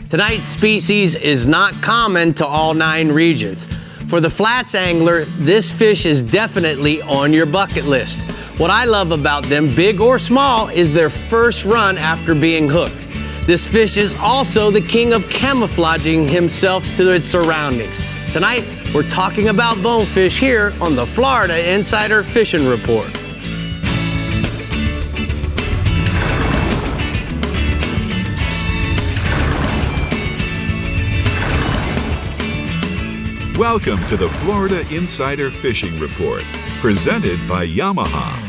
Tonight's species is not common to all 9 regions. For the flats angler, this fish is definitely on your bucket list. What I love about them, big or small, is their first run after being hooked. This fish is also the king of camouflaging himself to its surroundings. Tonight, we're talking about bonefish here on the Florida Insider Fishing Report. Welcome to the Florida Insider Fishing Report, presented by Yamaha.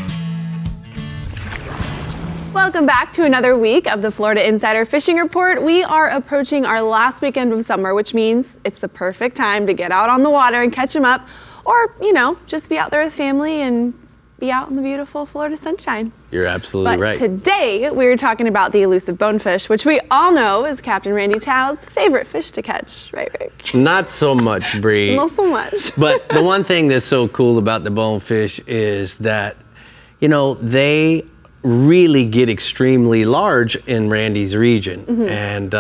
Welcome back to another week of the Florida Insider Fishing Report. We are approaching our last weekend of summer, which means it's the perfect time to get out on the water and catch them up, or, you know, just be out there with family and be out in the beautiful Florida sunshine. You're absolutely right. But today, we're talking about the elusive bonefish, which we all know is Captain Randy Tao's favorite fish to catch, right, Rick? Not so much, Brie. Not so much. But the one thing that's so cool about the bonefish is that, you know, they really get extremely large in Randy's region. And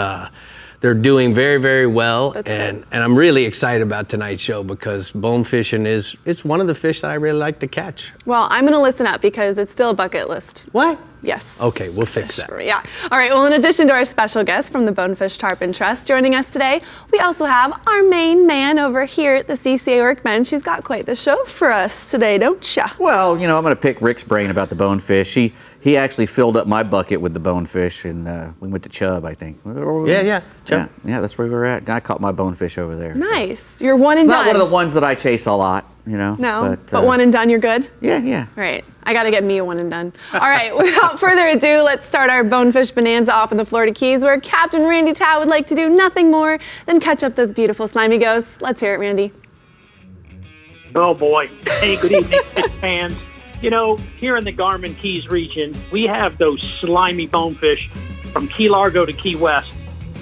they're doing very, very well. And I'm really excited about tonight's show because bone fishing is one of the fish that I really like to catch. Well, I'm going to listen up because it's still a bucket list. What? Yes. Okay, we'll fix that. Yeah. All right, well, in addition to our special guest from the Bonefish Tarpon Trust joining us today, we also have our main man over here at the CCA Workbench who's got quite the show for us today, don't ya? Well, you know, I'm going to pick Rick's brain about the bonefish. He actually filled up my bucket with the bonefish, and we went to Chubb, I think. Yeah, Chubb. Yeah, that's where we were at. I caught my bonefish over there. Nice. So. You're one and it's done. It's not one of the ones that I chase a lot, you know. No, but one and done, you're good? Yeah. All right. I got to get me a one and done. All right, without further ado, let's start our bonefish bonanza off in the Florida Keys, where Captain Randy Tao would like to do nothing more than catch up those beautiful slimy ghosts. Let's hear it, Randy. Oh, boy. Hey, good evening, fish fans. You know, here in the GARMIN Keys region, we have those slimy bonefish from Key Largo to Key West.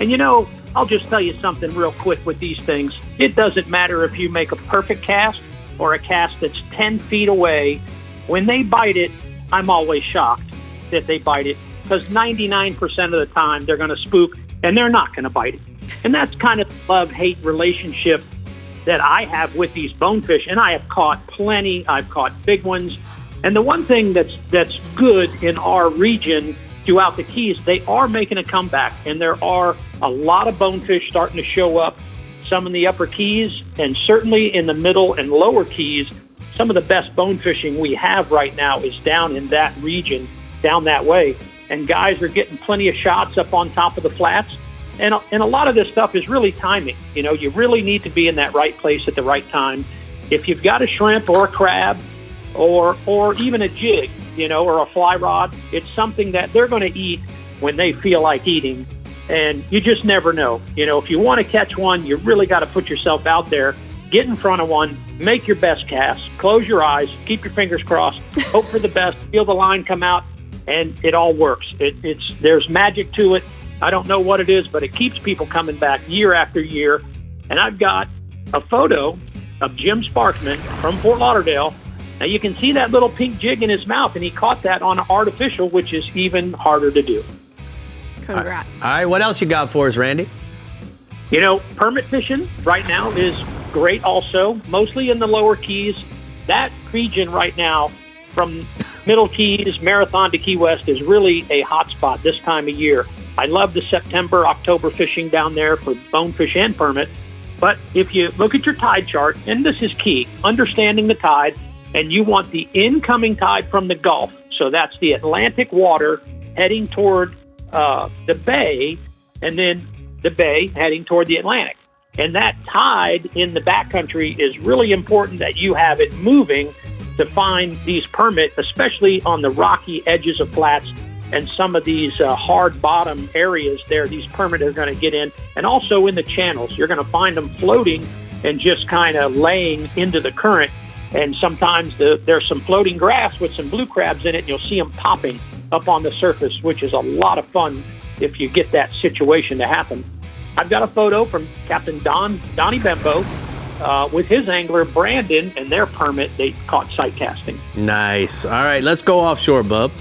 And, you know, I'll just tell you something real quick with these things. It doesn't matter if you make a perfect cast or a cast that's 10 feet away. When they bite it, I'm always shocked that they bite it because 99% of the time they're going to spook and they're not going to bite it. And that's kind of the love-hate relationship that I have with these bonefish. And I have caught plenty. I've caught big ones. And the one thing that's good in our region throughout the Keys, they are making a comeback. And there are a lot of bonefish starting to show up, some in the upper Keys and certainly in the middle and lower Keys. Some of the best bone fishing we have right now is down in that region, down that way. And guys are getting plenty of shots up on top of the flats. And a lot of this stuff is really timing. You know, you really need to be in that right place at the right time. If you've got a shrimp or a crab or even a jig, you know, or a fly rod, it's something that they're going to eat when they feel like eating. And you just never know. You know, if you want to catch one, you really got to put yourself out there. Get in front of one, make your best cast, close your eyes, keep your fingers crossed, hope for the best, feel the line come out, and it all works. There's magic to it. I don't know what it is, but it keeps people coming back year after year. And I've got a photo of Jim Sportsman from Fort Lauderdale. Now you can see that little pink jig in his mouth, and he caught that on artificial, which is even harder to do. Congrats. All right, what else you got for us, Randy? You know, permit fishing right now is great also, mostly in the lower Keys. That region right now, from Middle Keys, Marathon to Key West, is really a hot spot this time of year. I love the September, October fishing down there for bonefish and permit. But if you look at your tide chart, and this is key, understanding the tide, and you want the incoming tide from the Gulf, so that's the Atlantic water heading toward the bay, and then the bay heading toward the Atlantic. And that tide in the backcountry is really important that you have it moving to find these permit, especially on the rocky edges of flats and some of these hard bottom areas there. These permit are going to get in, and also in the channels. You're going to find them floating and just kind of laying into the current. And sometimes there's some floating grass with some blue crabs in it, and you'll see them popping up on the surface, which is a lot of fun if you get that situation to happen. I've got a photo from Captain Donnie Bembo with his angler, Brandon, and their permit. They caught sight casting. Nice. All right, let's go offshore, bub.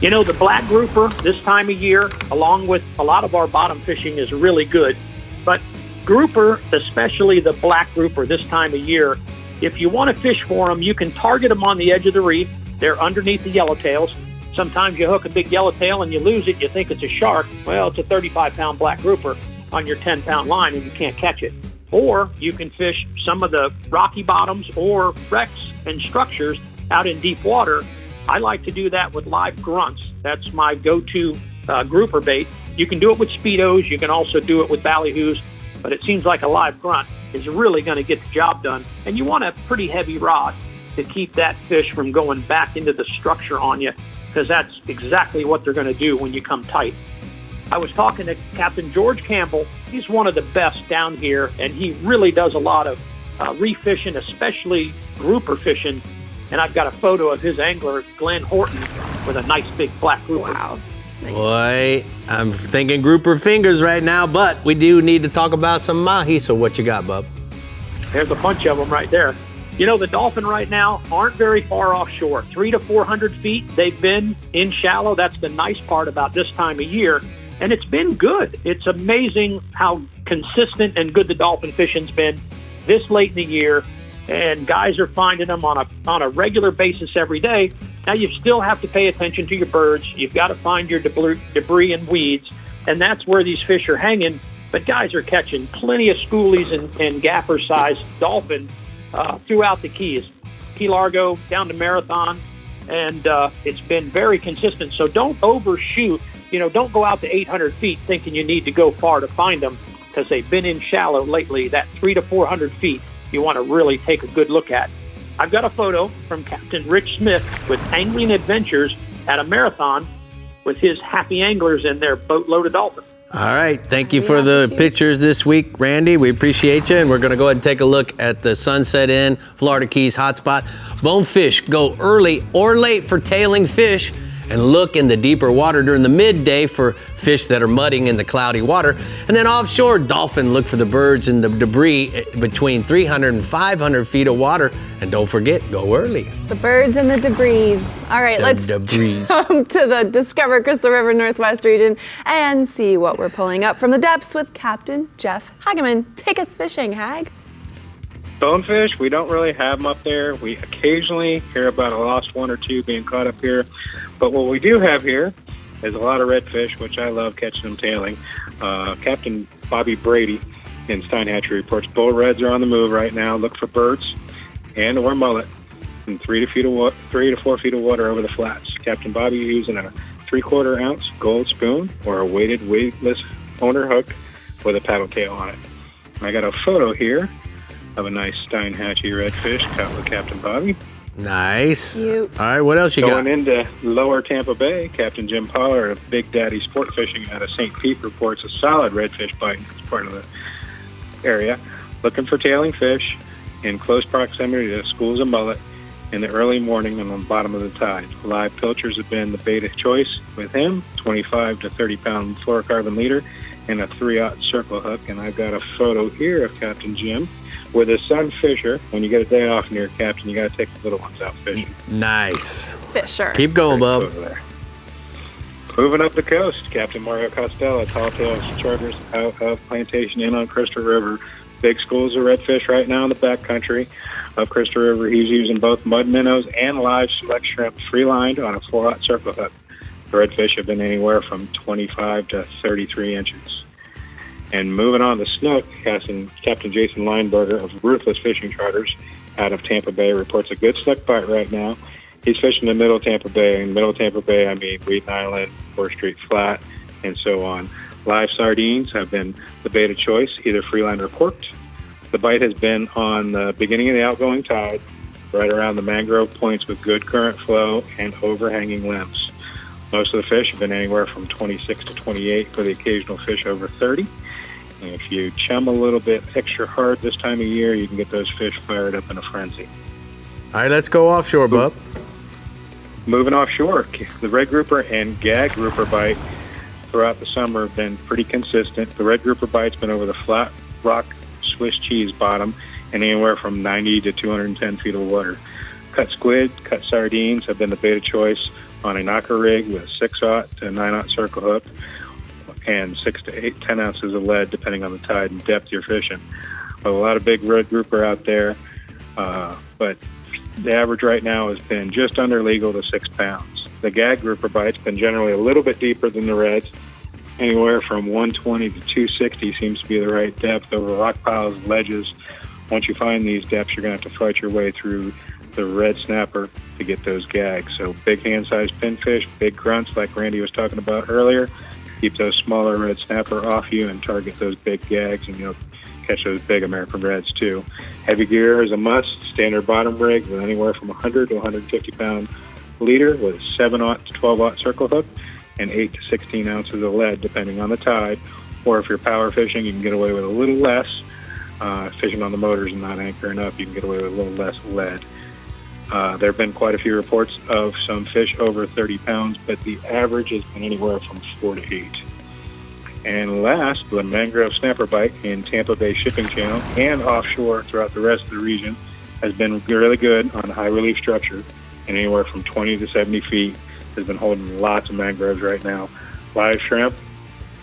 You know, the black grouper this time of year, along with a lot of our bottom fishing, is really good. But grouper, especially the black grouper this time of year, if you want to fish for them, you can target them on the edge of the reef. They're underneath the yellowtails. Sometimes you hook a big yellowtail and you lose it. You think it's a shark. Well, it's a 35-pound black grouper on your 10-pound line and you can't catch it. Or you can fish some of the rocky bottoms or wrecks and structures out in deep water. I like to do that with live grunts. That's my go-to grouper bait. You can do it with speedos. You can also do it with ballyhoos, but it seems like a live grunt is really going to get the job done. And you want a pretty heavy rod to keep that fish from going back into the structure on you, because that's exactly what they're going to do when you come tight. I was talking to Captain George Campbell. He's one of the best down here, and he really does a lot of reef fishing, especially grouper fishing. And I've got a photo of his angler, Glenn Horton, with a nice big black grouper. Wow. Nice. Boy, I'm thinking grouper fingers right now, but we do need to talk about some mahi. So what you got, bub? There's a bunch of them right there. You know, the dolphin right now aren't very far offshore, 300 to 400 feet. They've been in shallow. That's the nice part about this time of year. And it's been good. It's amazing how consistent and good the dolphin fishing's been this late in the year. And guys are finding them on a regular basis every day. Now you still have to pay attention to your birds. You've got to find your debris and weeds, and that's where these fish are hanging. But guys are catching plenty of schoolies and gaffer-sized dolphin throughout the Keys, Key Largo down to Marathon, and it's been very consistent. So don't overshoot. You know, don't go out to 800 feet thinking you need to go far to find them, because they've been in shallow lately. That 300 to 400 feet you want to really take a good look at. I've got a photo from Captain Rich Smith with Angling Adventures at a marathon with his happy anglers in their boatload of dolphins. All right, thank you for the pictures this week, Randy. We appreciate you, and we're going to go ahead and take a look at the Sunset Inn, Florida Keys hotspot. Bonefish go early or late for tailing fish, and look in the deeper water during the midday for fish that are mudding in the cloudy water. And then offshore, dolphin look for the birds and the debris between 300 and 500 feet of water. And don't forget, go early. The birds and the debris. All right, let's jump to the Discover Crystal River Northwest region and see what we're pulling up from the depths with Captain Jeff Hageman. Take us fishing, Hag. Bonefish, we don't really have them up there. We occasionally hear about a lost one or two being caught up here. But what we do have here is a lot of redfish, which I love catching them tailing. Captain Bobby Brady in Steinhatchee reports bull reds are on the move right now. Look for birds and or mullet in 3 to 4 feet of water over the flats. Captain Bobby using a 3/4 ounce gold spoon or a weighted weightless owner hook with a paddle tail on it. I got a photo here of a nice Steinhatchee redfish caught with Captain Bobby. Nice. Cute. All right, what else you got? Going into lower Tampa Bay, Captain Jim Pollard of Big Daddy Sport Fishing out of St. Pete reports a solid redfish bite as part of the area. Looking for tailing fish in close proximity to schools of mullet in the early morning and on the bottom of the tide. Live pilchers have been the bait of choice with him, 25 to 30 pound fluorocarbon leader and a 3/0 circle hook. And I've got a photo here of Captain Jim with his son Fisher. When you get a day off near Captain, you got to take the little ones out fishing. Nice. Fisher. Keep going, bub. Moving up the coast, Captain Mario Costello, Tall Tales Charters out of Plantation Inn on Crystal River. Big schools of redfish right now in the backcountry of Crystal River. He's using both mud minnows and live select shrimp free-lined on a 4/0 circle hook. The redfish have been anywhere from 25 to 33 inches. And moving on to snook, Captain Jason Lineberger of Ruthless Fishing Charters out of Tampa Bay reports a good snook bite right now. He's fishing in Middle Tampa Bay. In Middle Tampa Bay, I mean Wheaton Island, 4th Street Flat, and so on. Live sardines have been the bait of choice, either free-lined or corked. The bite has been on the beginning of the outgoing tide, right around the mangrove points with good current flow and overhanging limbs. Most of the fish have been anywhere from 26 to 28, for the occasional fish over 30. And if you chum a little bit extra hard this time of year, you can get those fish fired up in a frenzy. All right, let's go offshore, bub. Moving offshore, the red grouper and gag grouper bite throughout the summer have been pretty consistent. The red grouper bite's been over the flat rock Swiss cheese bottom and anywhere from 90 to 210 feet of water. Cut squid, cut sardines have been the bait of choice on a knocker rig with 6/0 to 9/0 circle hook and 6 to 8, 10 ounces of lead, depending on the tide and depth you're fishing. Well, a lot of big red grouper out there, but the average right now has been just under legal to 6 pounds. The gag grouper bite's been generally a little bit deeper than the reds. Anywhere from 120 to 260 seems to be the right depth over rock piles, ledges. Once you find these depths, you're going to have to fight your way through the red snapper to get those gags. So big hand-sized pinfish, big grunts like Randy was talking about earlier. Keep those smaller red snapper off you and target those big gags, and you'll catch those big American reds too. Heavy gear is a must. Standard bottom rig with anywhere from 100 to 150 pound leader with 7/0 to 12/0 circle hook and 8 to 16 ounces of lead, depending on the tide. Or if you're power fishing, you can get away with a little less. Fishing on the motors and not anchoring up, you can get away with a little less lead. There have been quite a few reports of some fish over 30 pounds, but the average has been anywhere from 4 to 8. And last, the mangrove snapper bite in Tampa Bay Shipping Channel and offshore throughout the rest of the region has been really good on high relief structure, and anywhere from 20 to 70 feet has been holding lots of mangroves right now. Live shrimp,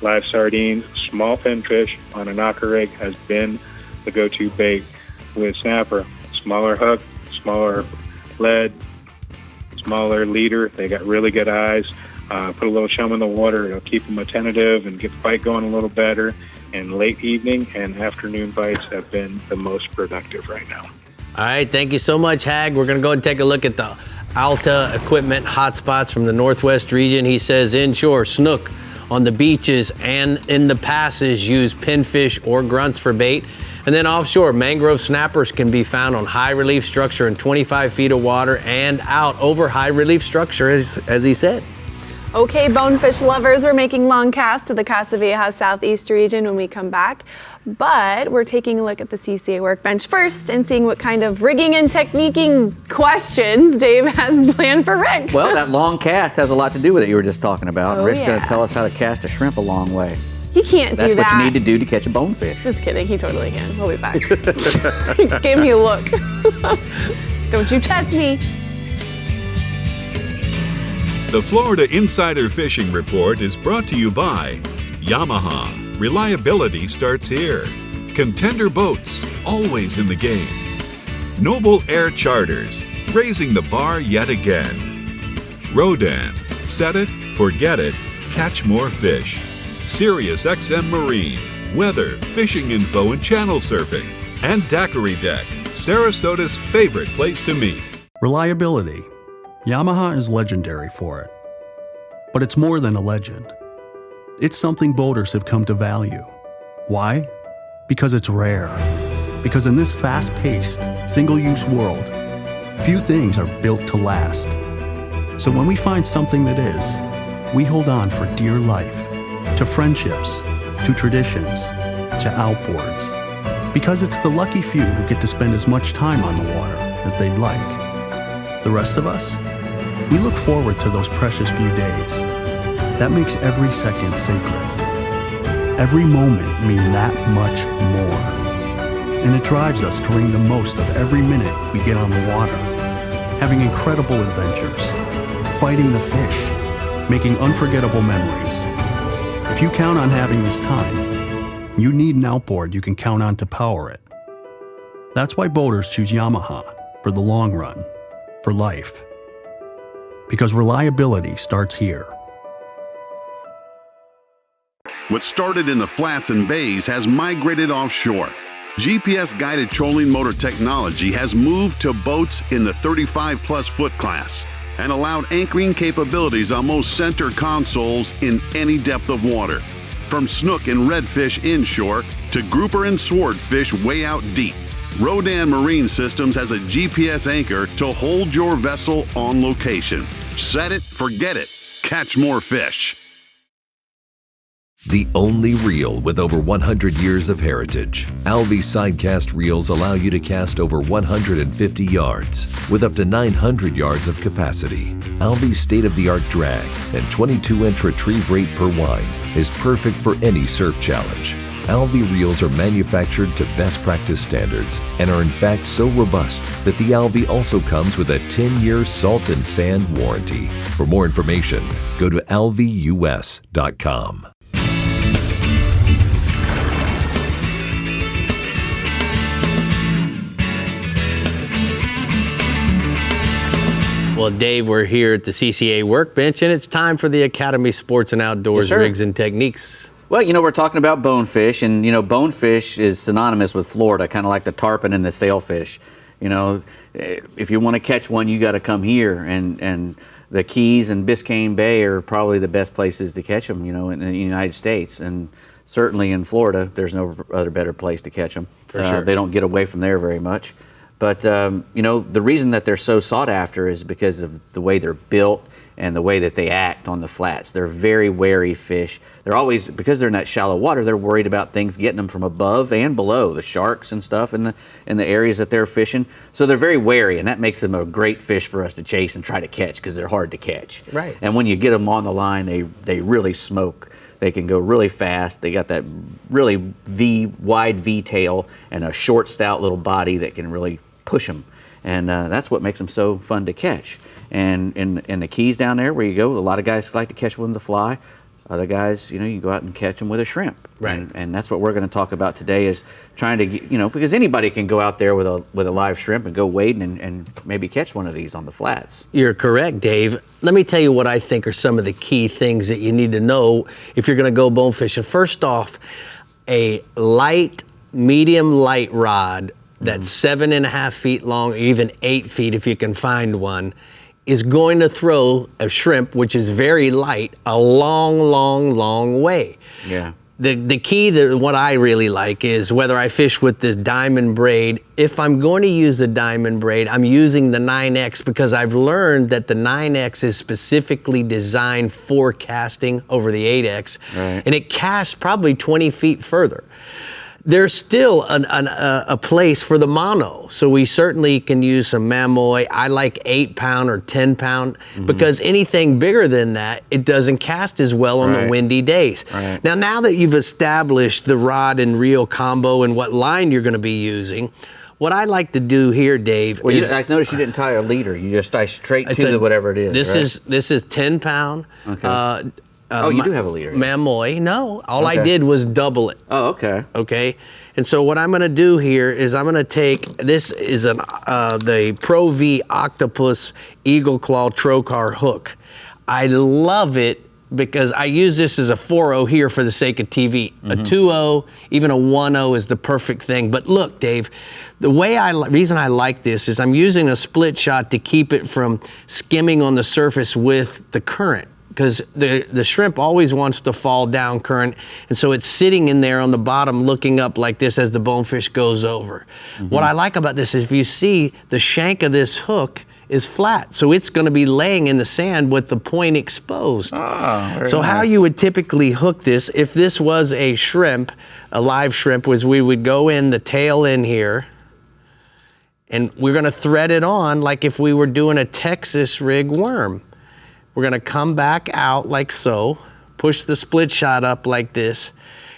live sardines, small pinfish on a knocker rig has been the go-to bait with snapper. Smaller hook, smaller lead, smaller leader. They got really good eyes. Put a little chum in the water. It'll keep them attentive and get the bite going a little better. And late evening and afternoon bites have been the most productive right now. All right, thank you so much, Hag. We're going to go and take a look at the Alta equipment hotspots from the Northwest region. He says inshore, snook on the beaches and in the passes use pinfish or grunts for bait. And then offshore, mangrove snappers can be found on high relief structure in 25 feet of water and out over high relief structure, as he said. Okay, bonefish lovers, we're making long casts to the CASA VIEJA Southeast region when we come back. But we're taking a look at the CCA workbench first and seeing what kind of rigging and techniquing questions Dave has planned for Rick. Well, that long cast has a lot to do with it you were just talking about. Oh, Rick's yeah. going to tell us how to cast a shrimp a long way. He can't That's do that. what you need to do to catch a bonefish. Just kidding, he totally can. We'll be back. Give me a look. Don't you test me. The Florida Insider Fishing Report is brought to you by Yamaha. Reliability starts here. Contender Boats, always in the game. Noble Air Charters, raising the bar yet again. Rodan, set it, forget it, catch more fish. Sirius XM Marine, weather, fishing info, and channel surfing. And Daiquiri Deck, Sarasota's favorite place to meet. Reliability. Yamaha is legendary for it. But it's more than a legend. It's something boaters have come to value. Why? Because it's rare. Because in this fast-paced, single-use world, few things are built to last. So when we find something that is, we hold on for dear life, to friendships, to traditions, to outboards. Because it's the lucky few who get to spend as much time on the water as they'd like. The rest of us, we look forward to those precious few days. That makes every second sacred. Every moment mean that much more. And it drives us to wring the most of every minute we get on the water, having incredible adventures, fighting the fish, making unforgettable memories. If you count on having this time, you need an outboard you can count on to power it. That's why boaters choose Yamaha for the long run, for life. Because reliability starts here. What started in the flats and bays has migrated offshore. GPS-guided trolling motor technology has moved to boats in the 35-plus foot class and allowed anchoring capabilities on most center consoles in any depth of water, from snook and redfish inshore to grouper and swordfish way out deep. Rodan Marine Systems has a GPS anchor to hold your vessel on location. Set it, forget it, catch more fish. The only reel with over 100 years of heritage. ALVEY sidecast reels allow you to cast over 150 yards with up to 900 yards of capacity. ALVEY's state-of-the-art drag and 22-inch retrieve rate per wine is perfect for any surf challenge. ALVEY reels are manufactured to best practice standards and are in fact so robust that the ALVEY also comes with a 10-year salt and sand warranty. For more information, go to alveyus.com. Well, Dave, we're here at the CCA workbench, and it's time for the Academy Sports and Outdoors Rigs and Techniques. Well, we're talking about bonefish, and bonefish is synonymous with Florida, kind of like the tarpon and the sailfish. If you want to catch one, you got to come here, and the Keys and Biscayne Bay are probably the best places to catch them, in the United States, and certainly in Florida, there's no other better place to catch them. For sure. They don't get away from there very much. But, the reason that they're so sought after is because of the way they're built and the way that they act on the flats. They're very wary fish. They're always, because they're in that shallow water, they're worried about things getting them from above and below, the sharks and stuff in the areas that they're fishing. So they're very wary, and that makes them a great fish for us to chase and try to catch because they're hard to catch. Right. And when you get them on the line, they really smoke. They can go really fast. They got that really wide V tail and a short, stout little body that can really push them, and that's what makes them so fun to catch. And in the Keys down there where you go, a lot of guys like to catch one with the fly. Other guys, you go out and catch them with a shrimp. Right. And that's what we're going to talk about today, is trying to get, because anybody can go out there with a live shrimp and go wading and maybe catch one of these on the flats. You're correct, Dave. Let me tell you what I think are some of the key things that you need to know if you're going to go bone fishing. First off, a medium light rod that's 7.5 feet long, or even 8 feet if you can find one, is going to throw a shrimp, which is very light, a long way. Yeah. The key to what I really like is whether I fish with the diamond braid. If I'm going to use the diamond braid, I'm using the 9X because I've learned that the 9X is specifically designed for casting over the 8X, right. And it casts probably 20 feet further. There's still a place for the mono, so we certainly can use some mamoy. I like 8-pound or 10-pound because anything bigger than that, it doesn't cast as well on the windy days. Right. Now that you've established the rod and reel combo and what line you're going to be using, what I like to do here, Dave, is I noticed you didn't tie a leader. You just tie straight to whatever it is. This is 10-pound. Okay. You do have a leader. Mamoy. No, all I did was double it. Oh, okay. Okay. And so what I'm going to do here is I'm going to take, this is the Pro V Octopus Eagle Claw Trocar hook. I love it because I use this as a 4.0 here for the sake of TV. A 2.0, even a 1.0 is the perfect thing. But look, Dave, the reason I like this is I'm using a split shot to keep it from skimming on the surface with the current, because the shrimp always wants to fall down current, and so it's sitting in there on the bottom looking up like this as the bonefish goes over. What I like about this is if you see the shank of this hook is flat, so it's going to be laying in the sand with the point exposed. So how you would typically hook this, if this was a shrimp, a live shrimp, was we would go in the tail in here, and we're going to thread it on like if we were doing a Texas rig worm. We're going to come back out like so, push the split shot up like this,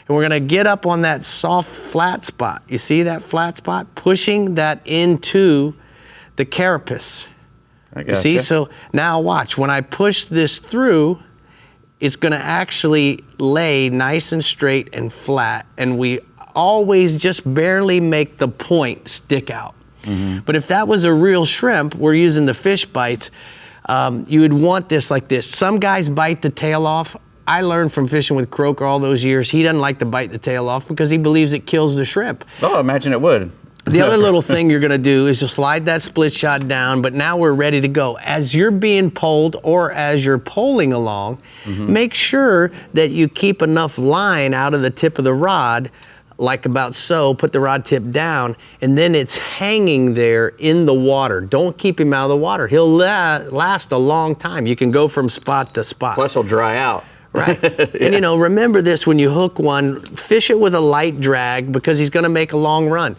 and we're going to get up on that soft flat spot. You see that flat spot? Pushing that into the carapace. I You see? So now watch. When I push this through, it's going to actually lay nice and straight and flat, and we always just barely make the point stick out. But if that was a real shrimp, we're using the fish bites, you would want this like this. Some guys bite the tail off. I learned from fishing with Croker all those years, he doesn't like to bite the tail off because he believes it kills the shrimp. Oh, I imagine it would. The other little thing you're gonna do is just slide that split shot down, but now we're ready to go. As you're being poled or as you're poling along, make sure that you keep enough line out of the tip of the rod, like about so, put the rod tip down, and then it's hanging there in the water. Don't keep him out of the water. He'll last a long time. You can go from spot to spot. Plus he'll dry out. Right. And, you know, remember this, when you hook one, fish it with a light drag because he's going to make a long run.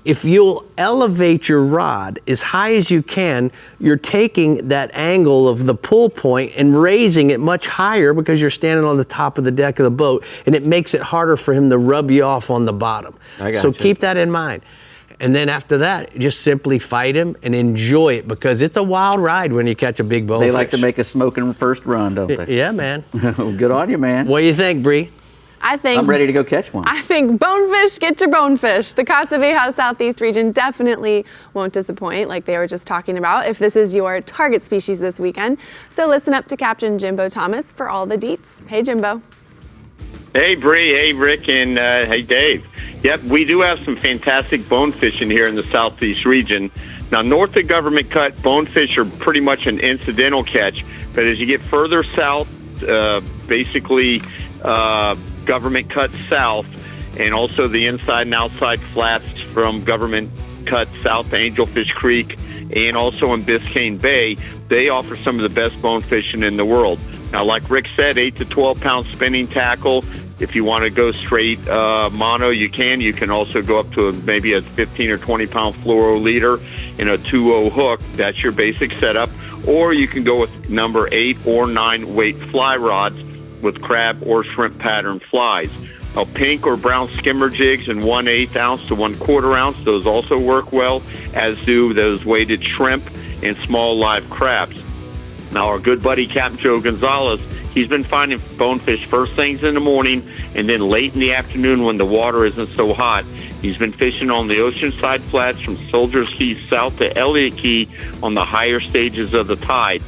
If you'll elevate your rod as high as you can, you're taking that angle of the pull point and raising it much higher because you're standing on the top of the deck of the boat, and it makes it harder for him to rub you off on the bottom. So keep that in mind. And then after that, just simply fight him and enjoy it, because it's a wild ride when you catch a big bonefish. They like to make a smoking first run, don't they? Yeah, man. Good on you, man. What do you think, Brie? I'm ready to go catch one. I think bonefish get your bonefish. The CASA VIEJA Southeast region definitely won't disappoint, like they were just talking about, if this is your target species this weekend. So listen up to Captain Jimbo Thomas for all the deets. Hey, Jimbo. Hey, Brie. Hey, Rick. And hey, Dave. Yep, we do have some fantastic bonefish in here in the Southeast region. Now, north of Government Cut, bonefish are pretty much an incidental catch. But as you get further south, basically Government Cut south, and also the inside and outside flats from Government Cut south to Angelfish Creek, and also in Biscayne Bay, they offer some of the best bone fishing in the world. Now, like Rick said, 8 to 12 pound spinning tackle. If you want to go straight mono, you can. You can also go up to maybe a 15 or 20 pound fluoro leader and a 2-0 hook. That's your basic setup. Or you can go with number 8 or 9 weight fly rods with crab or shrimp pattern flies. Now, pink or brown skimmer jigs in 1/8 ounce to 1/4 ounce. Those also work well, as do those weighted shrimp and small live crabs. Now, our good buddy Captain Joe Gonzalez, he's been finding bonefish first things in the morning and then late in the afternoon when the water isn't so hot. He's been fishing on the oceanside flats from Soldiers Key south to Elliott Key on the higher stages of the tide.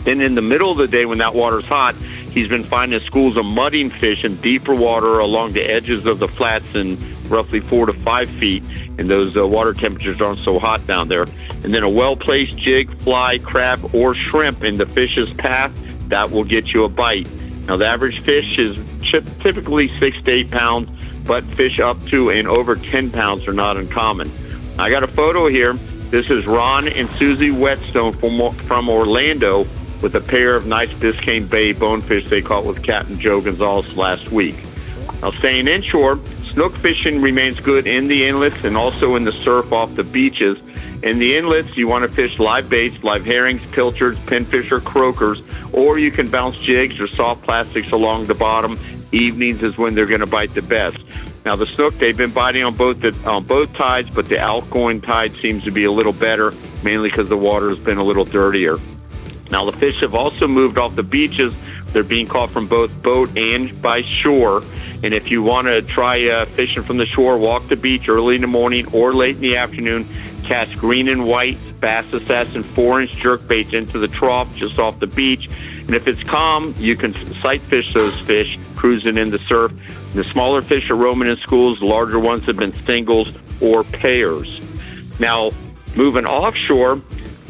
Then in the middle of the day when that water's hot, he's been finding schools of mudding fish in deeper water along the edges of the flats in roughly 4 to 5 feet, and those water temperatures aren't so hot down there. And then a well-placed jig, fly, crab, or shrimp in the fish's path, that will get you a bite. Now, the average fish is typically 6 to 8 pounds, but fish up to and over 10 pounds are not uncommon. I got a photo here. This is Ron and Susie Whetstone from Orlando with a pair of nice Biscayne Bay bonefish they caught with Captain Joe Gonzalez last week. Now, staying inshore, snook fishing remains good in the inlets and also in the surf off the beaches. In the inlets, you want to fish live baits, live herrings, pilchards, pinfish, or croakers, or you can bounce jigs or soft plastics along the bottom. Evenings is when they're going to bite the best. Now, the snook, they've been biting on both tides, but the outgoing tide seems to be a little better, mainly because the water has been a little dirtier. Now, the fish have also moved off the beaches. They're being caught from both boat and by shore. And if you want to try fishing from the shore, walk the beach early in the morning or late in the afternoon. Cast green and white Bass Assassin 4-inch jerk baits into the trough just off the beach. And if it's calm, you can sight fish those fish cruising in the surf. The smaller fish are roaming in schools. The larger ones have been singles or pairs. Now, moving offshore,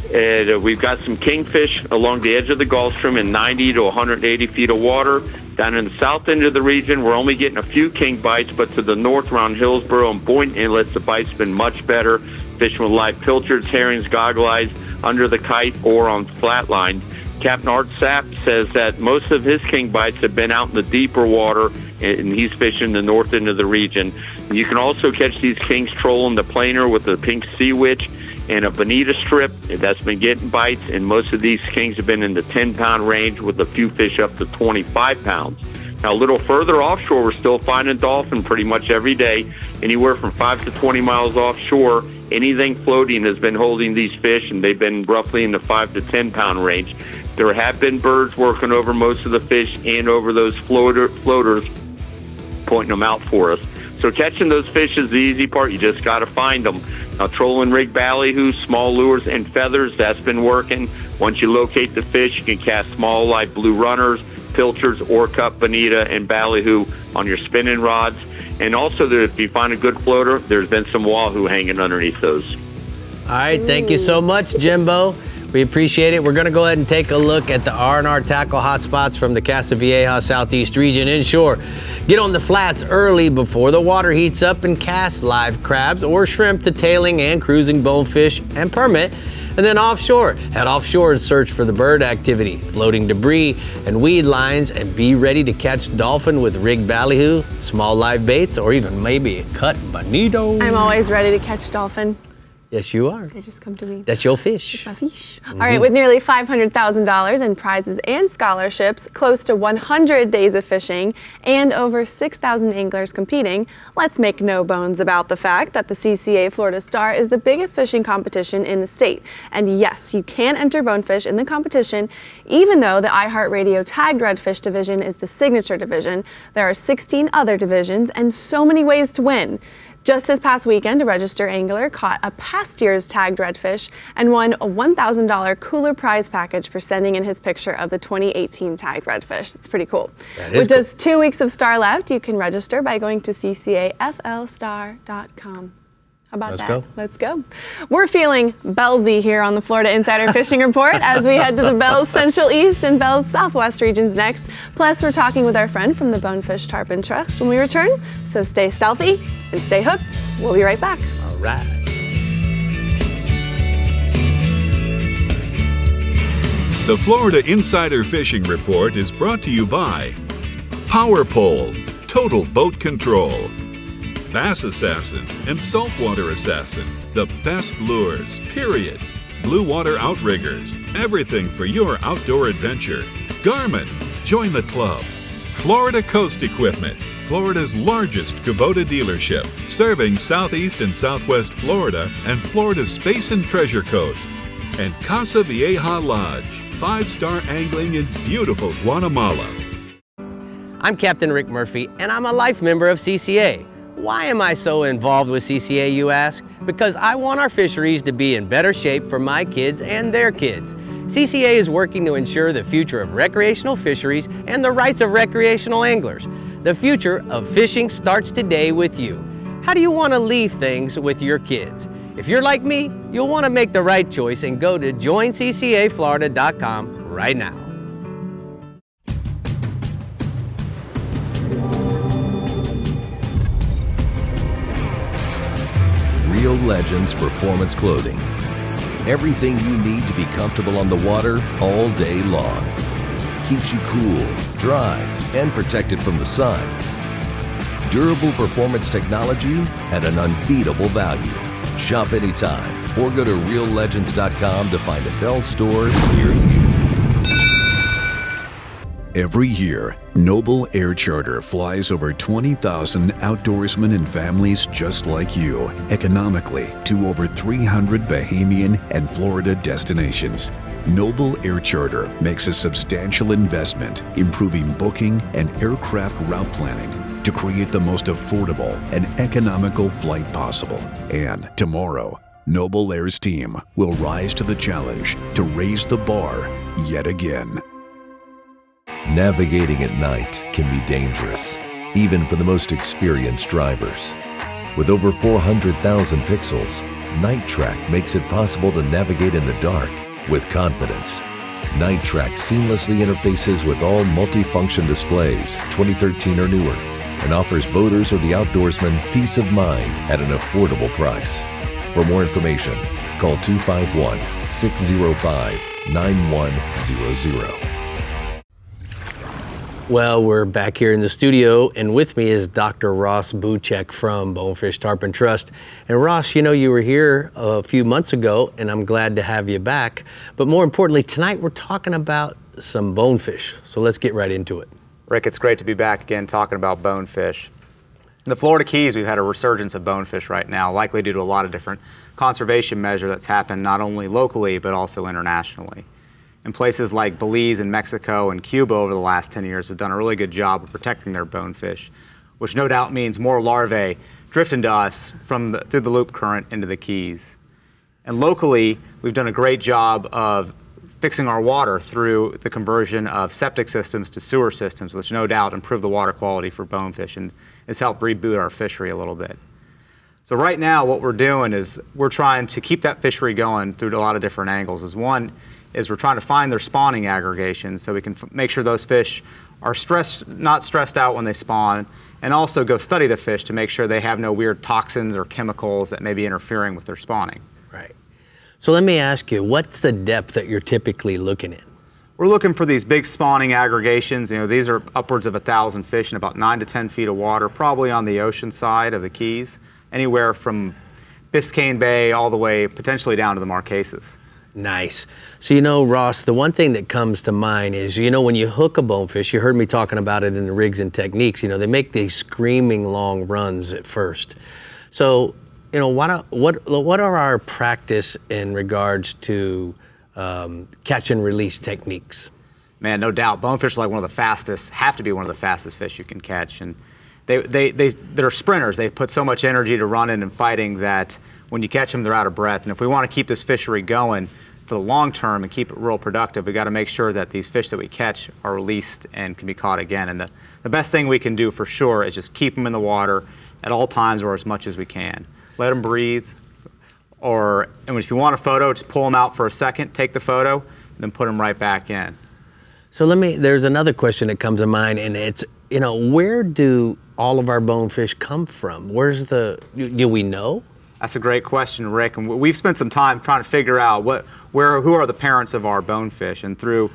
we've got some kingfish along the edge of the Gulf Stream in 90 to 180 feet of water. Down in the south end of the region, we're only getting a few king bites, but to the north around Hillsborough and Boynton Inlets, the bites have been much better. Fishing with live pilchards, herrings, goggle eyes, under the kite, or on flat line. Captain Art Sapp says that most of his king bites have been out in the deeper water, and he's fishing the north end of the region. And you can also catch these kings trolling the planer with a pink sea witch and a bonita strip that's been getting bites, and most of these kings have been in the 10-pound range with a few fish up to 25 pounds. Now, a little further offshore, we're still finding dolphin pretty much every day, anywhere from 5 to 20 miles offshore. Anything floating has been holding these fish, and they've been roughly in the 5 to 10-pound range. There have been birds working over most of the fish and over those floaters, pointing them out for us. So catching those fish is the easy part. You just got to find them. Now, trolling rig ballyhoo, small lures, and feathers, that's been working. Once you locate the fish, you can cast small live blue runners, pilchards, orcup, bonita, and ballyhoo on your spinning rods. And also, if you find a good floater, there's been some wahoo hanging underneath those. All right, thank you so much, Jimbo. We appreciate it. We're going to go ahead and take a look at the R&R tackle hotspots from the CASA VIEJA Southeast region inshore. Get on the flats early before the water heats up and cast live crabs or shrimp to tailing and cruising bonefish and permit. And then offshore, head offshore and search for the bird activity, floating debris and weed lines, and be ready to catch dolphin with rigged ballyhoo, small live baits, or even maybe a cut bonito. I'm always ready to catch dolphin. Yes, you are. They just come to me. That's your fish. It's my fish. All right, with nearly $500,000 in prizes and scholarships, close to 100 days of fishing, and over 6,000 anglers competing, let's make no bones about the fact that the CCA Florida Star is the biggest fishing competition in the state. And yes, you can enter bonefish in the competition, even though the iHeartRadio Tagged Redfish division is the signature division. There are 16 other divisions and so many ways to win. Just this past weekend, a registered angler caught a past year's tagged redfish and won a $1,000 cooler prize package for sending in his picture of the 2018 tagged redfish. It's pretty cool. With just 2 weeks of Star left, you can register by going to ccaflstar.com. How about that? Let's go. We're feeling bellsy here on the Florida Insider Fishing Report as we head to the Bells Central East and Bells Southwest regions next. Plus, we're talking with our friend from the Bonefish Tarpon Trust when we return. So stay stealthy and stay hooked. We'll be right back. All right. The Florida Insider Fishing Report is brought to you by Power Pole, Total Boat Control, Bass Assassin and Saltwater Assassin, the best lures, period. Blue Water Outriggers, everything for your outdoor adventure. GARMIN, join the club. Florida Coast Equipment, Florida's largest Kubota dealership, serving Southeast and Southwest Florida and Florida's Space and Treasure Coasts. And CASA VIEJA Lodge, 5-star angling in beautiful Guatemala. I'm Captain Rick Murphy, and I'm a life member of CCA. Why am I so involved with CCA, you ask? Because I want our fisheries to be in better shape for my kids and their kids. CCA is working to ensure the future of recreational fisheries and the rights of recreational anglers. The future of fishing starts today with you. How do you want to leave things with your kids? If you're like me, you'll want to make the right choice and go to joinccaflorida.com right now. Real Legends Performance Clothing. Everything you need to be comfortable on the water all day long. Keeps you cool, dry, and protected from the sun. Durable performance technology at an unbeatable value. Shop anytime or go to reallegends.com to find a Bells store near you. Every year, Noble Air Charter flies over 20,000 outdoorsmen and families just like you, economically, to over 300 Bahamian and Florida destinations. Noble Air Charter makes a substantial investment improving booking and aircraft route planning to create the most affordable and economical flight possible. And tomorrow, Noble Air's team will rise to the challenge to raise the bar yet again. Navigating at night can be dangerous, even for the most experienced drivers. With over 400,000 pixels, Night Track makes it possible to navigate in the dark with confidence. Night Track seamlessly interfaces with all multifunction displays, 2013 or newer, and offers boaters or the outdoorsman peace of mind at an affordable price. For more information, call 251-605-9100. Well, we're back here in the studio, and with me is Dr. Ross Buchek from Bonefish Tarpon Trust. And Ross, you know, you were here a few months ago, and I'm glad to have you back. But more importantly, tonight we're talking about some bonefish. So let's get right into it. Rick, it's great to be back again talking about bonefish. In the Florida Keys, we've had a resurgence of bonefish right now, likely due to a lot of different conservation measures that's happened not only locally, but also internationally. And places like Belize and Mexico and Cuba over the last 10 years have done a really good job of protecting their bonefish, which no doubt means more larvae drifting to us through the loop current into the Keys. And locally, we've done a great job of fixing our water through the conversion of septic systems to sewer systems, which no doubt improve the water quality for bonefish and has helped reboot our fishery a little bit. So right now what we're doing is we're trying to keep that fishery going through a lot of different angles. One is we're trying to find their spawning aggregations so we can make sure those fish are not stressed out when they spawn, and also go study the fish to make sure they have no weird toxins or chemicals that may be interfering with their spawning. Right. So let me ask you, what's the depth that you're typically looking at? We're looking for these big spawning aggregations. You know, these are upwards of 1,000 fish in about 9 to 10 feet of water, probably on the ocean side of the Keys, anywhere from Biscayne Bay all the way potentially down to the Marquesas. Nice. So, you know, Ross, the one thing that comes to mind is, you know, when you hook a bonefish, you heard me talking about it in the rigs and techniques, you know, they make these screaming long runs at first. So, you know, what are our practice in regards to catch and release techniques? Man, no doubt. Bonefish are like one of the fastest, have to be one of the fastest fish you can catch. And they're sprinters. They put so much energy to running and fighting that when you catch them, they're out of breath. And if we want to keep this fishery going for the long term and keep it real productive, we got to make sure that these fish that we catch are released and can be caught again. And the best thing we can do for sure is just keep them in the water at all times or as much as we can. Let them breathe. And if you want a photo, just pull them out for a second, take the photo, and then put them right back in. So there's another question that comes to mind, and it's, you know, where do all of our bonefish come from? Do we know? That's a great question, Rick. And we've spent some time trying to figure out who are the parents of our bonefish. And through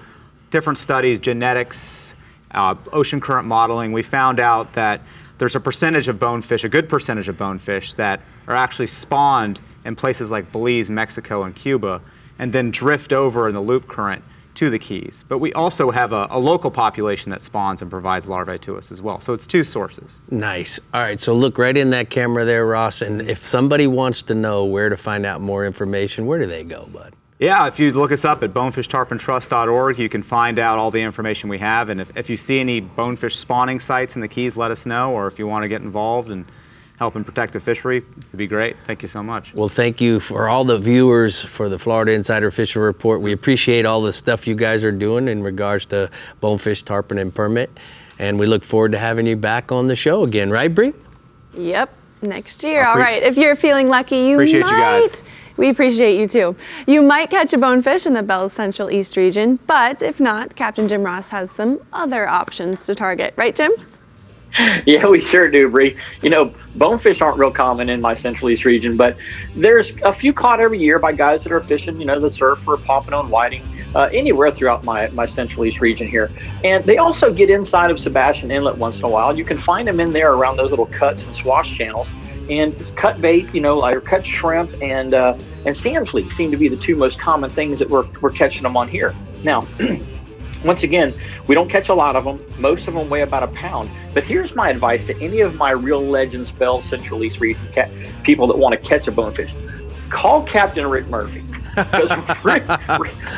different studies, genetics, ocean current modeling, we found out that there's a percentage of bonefish, a good percentage of bonefish, that are actually spawned in places like Belize, Mexico, and Cuba, and then drift over in the loop current to the Keys. But we also have a local population that spawns and provides larvae to us as well. So it's two sources. Nice. All right, so look right in that camera there, Ross, and if somebody wants to know where to find out more information, where do they go, bud? Yeah, if you look us up at bonefishtarpontrust.org, you can find out all the information we have. And if you see any bonefish spawning sites in the Keys, let us know. Or if you want to get involved and help and protect the fishery, it'd be great. Thank you so much. Well, thank you for all the viewers for the Florida Insider Fishing Report. We appreciate all the stuff you guys are doing in regards to bonefish, tarpon, and permit. And we look forward to having you back on the show again, right, Brie? Yep, next year. All right, if you're feeling lucky, appreciate you guys. We appreciate you too. You might catch a bonefish in the Bell's Central East region, but if not, Captain Jim Ross has some other options to target. Right, Jim? Yeah, we sure do, Brie. You know, bonefish aren't real common in my Central East region, but there's a few caught every year by guys that are fishing, you know, the surf for pompano and whiting, anywhere throughout my Central East region here. And they also get inside of Sebastian Inlet once in a while. You can find them in there around those little cuts and swash channels. And cut bait, you know, like cut shrimp and sand fleas seem to be the two most common things that we're catching them on here. Now, once again, we don't catch a lot of them. Most of them weigh about a pound. But here's my advice to any of my Real Legends Bell Central East region people that want to catch a bonefish. Call Captain Rick Murphy. Because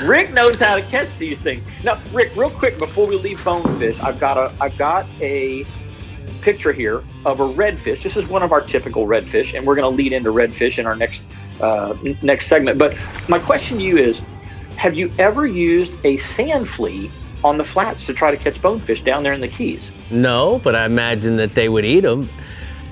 Rick knows how to catch these things. Now, Rick, real quick before we leave bonefish, I've got a picture here of a redfish. This is one of our typical redfish, and we're going to lead into redfish in our next segment. But my question to you is, have you ever used a sand flea on the flats to try to catch bonefish down there in the Keys? No, but I imagine that they would eat them.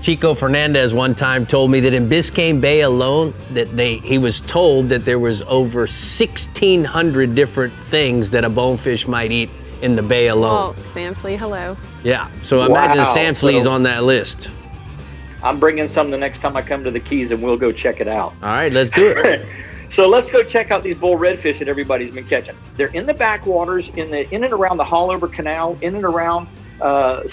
Chico Fernandez one time told me that in Biscayne Bay alone, that he was told that there was over 1,600 different things that a bonefish might eat in the bay alone. Oh, sand flea, hello. Yeah, so imagine sand fleas on that list. I'm bringing some the next time I come to the Keys, and we'll go check it out. All right, let's do it. So let's go check out these bull redfish that everybody's been catching. They're in the backwaters, in and around the Haulover Canal, in and around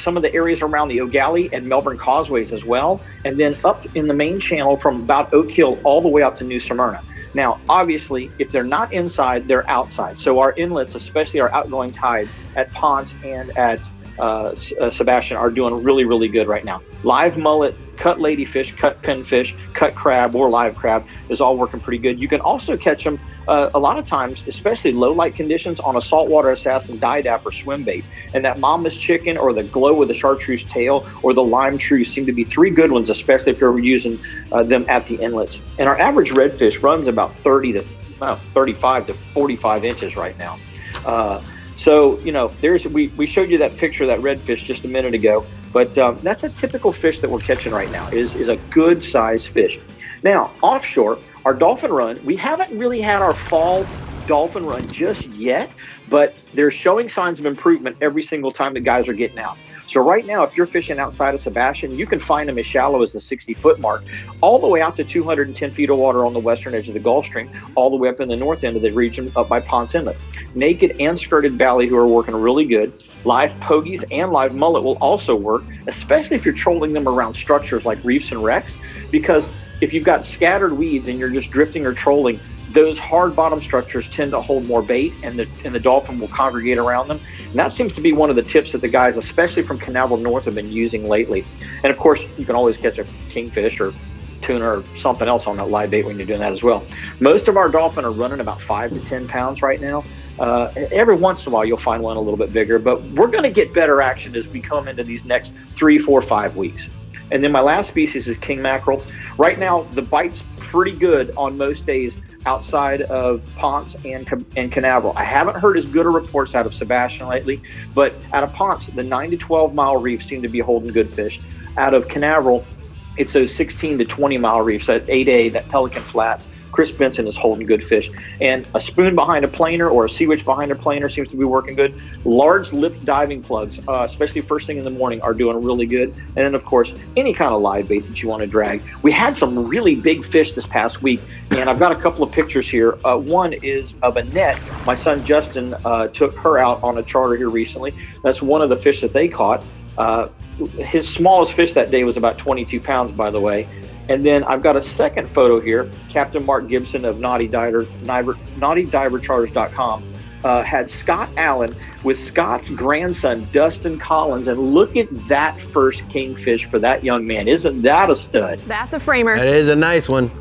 some of the areas around the O'Galley and Melbourne Causeways as well, and then up in the main channel from about Oak Hill all the way out to New Smyrna. Now, obviously, if they're not inside, they're outside. So our inlets, especially our outgoing tides at Ponce and at Sebastian, are doing really, really good right now. Live mullet, cut ladyfish, cut pinfish, cut crab, or live crab is all working pretty good. You can also catch them a lot of times, especially low light conditions, on a saltwater assassin diedap or swim bait. And that mama's chicken or the glow with the chartreuse tail or the lime true seem to be three good ones, especially if you're using them at the inlets. And our average redfish runs about 35 to 45 inches right now. So, you know, we showed you that picture of that redfish just a minute ago, But that's a typical fish that we're catching right now, is a good size fish. Now, offshore, our dolphin run, we haven't really had our fall dolphin run just yet, but they're showing signs of improvement every single time the guys are getting out. So right now, if you're fishing outside of Sebastian, you can find them as shallow as the 60-foot mark, all the way out to 210 feet of water on the western edge of the Gulf Stream, all the way up in the north end of the region up by Ponce Inlet. Naked and skirted valley, who are working really good. Live pogies and live mullet will also work, especially if you're trolling them around structures like reefs and wrecks, because if you've got scattered weeds and you're just drifting or trolling, those hard bottom structures tend to hold more bait, and the dolphin will congregate around them. And that seems to be one of the tips that the guys, especially from Canaveral North, have been using lately. And of course, you can always catch a kingfish or tuna or something else on that live bait when you're doing that as well. Most of our dolphin are running about 5 to 10 pounds right now. Every once in a while, you'll find one a little bit bigger, but we're going to get better action as we come into these next 3, 4, 5 weeks. And then my last species is king mackerel. Right now, the bite's pretty good on most days outside of Ponce and Canaveral. I haven't heard as good of reports out of Sebastian lately, but out of Ponce, the 9 to 12 mile reefs seem to be holding good fish. Out of Canaveral, it's those 16 to 20 mile reefs, that 8A, that Pelican Flats. Chris Benson is holding good fish. And a spoon behind a planer or a sea witch behind a planer seems to be working good. Large lip diving plugs, especially first thing in the morning, are doing really good. And then, of course, any kind of live bait that you want to drag. We had some really big fish this past week, and I've got a couple of pictures here. One is of a net. My son Justin took her out on a charter here recently. That's one of the fish that they caught. His smallest fish that day was about 22 pounds, by the way. And then I've got a second photo here. Captain Mark Gibson of NaughtyDiverCharters.com had Scott Allen with Scott's grandson, Dustin Collins. And look at that first kingfish for that young man. Isn't that a stud? That's a framer. That is a nice one.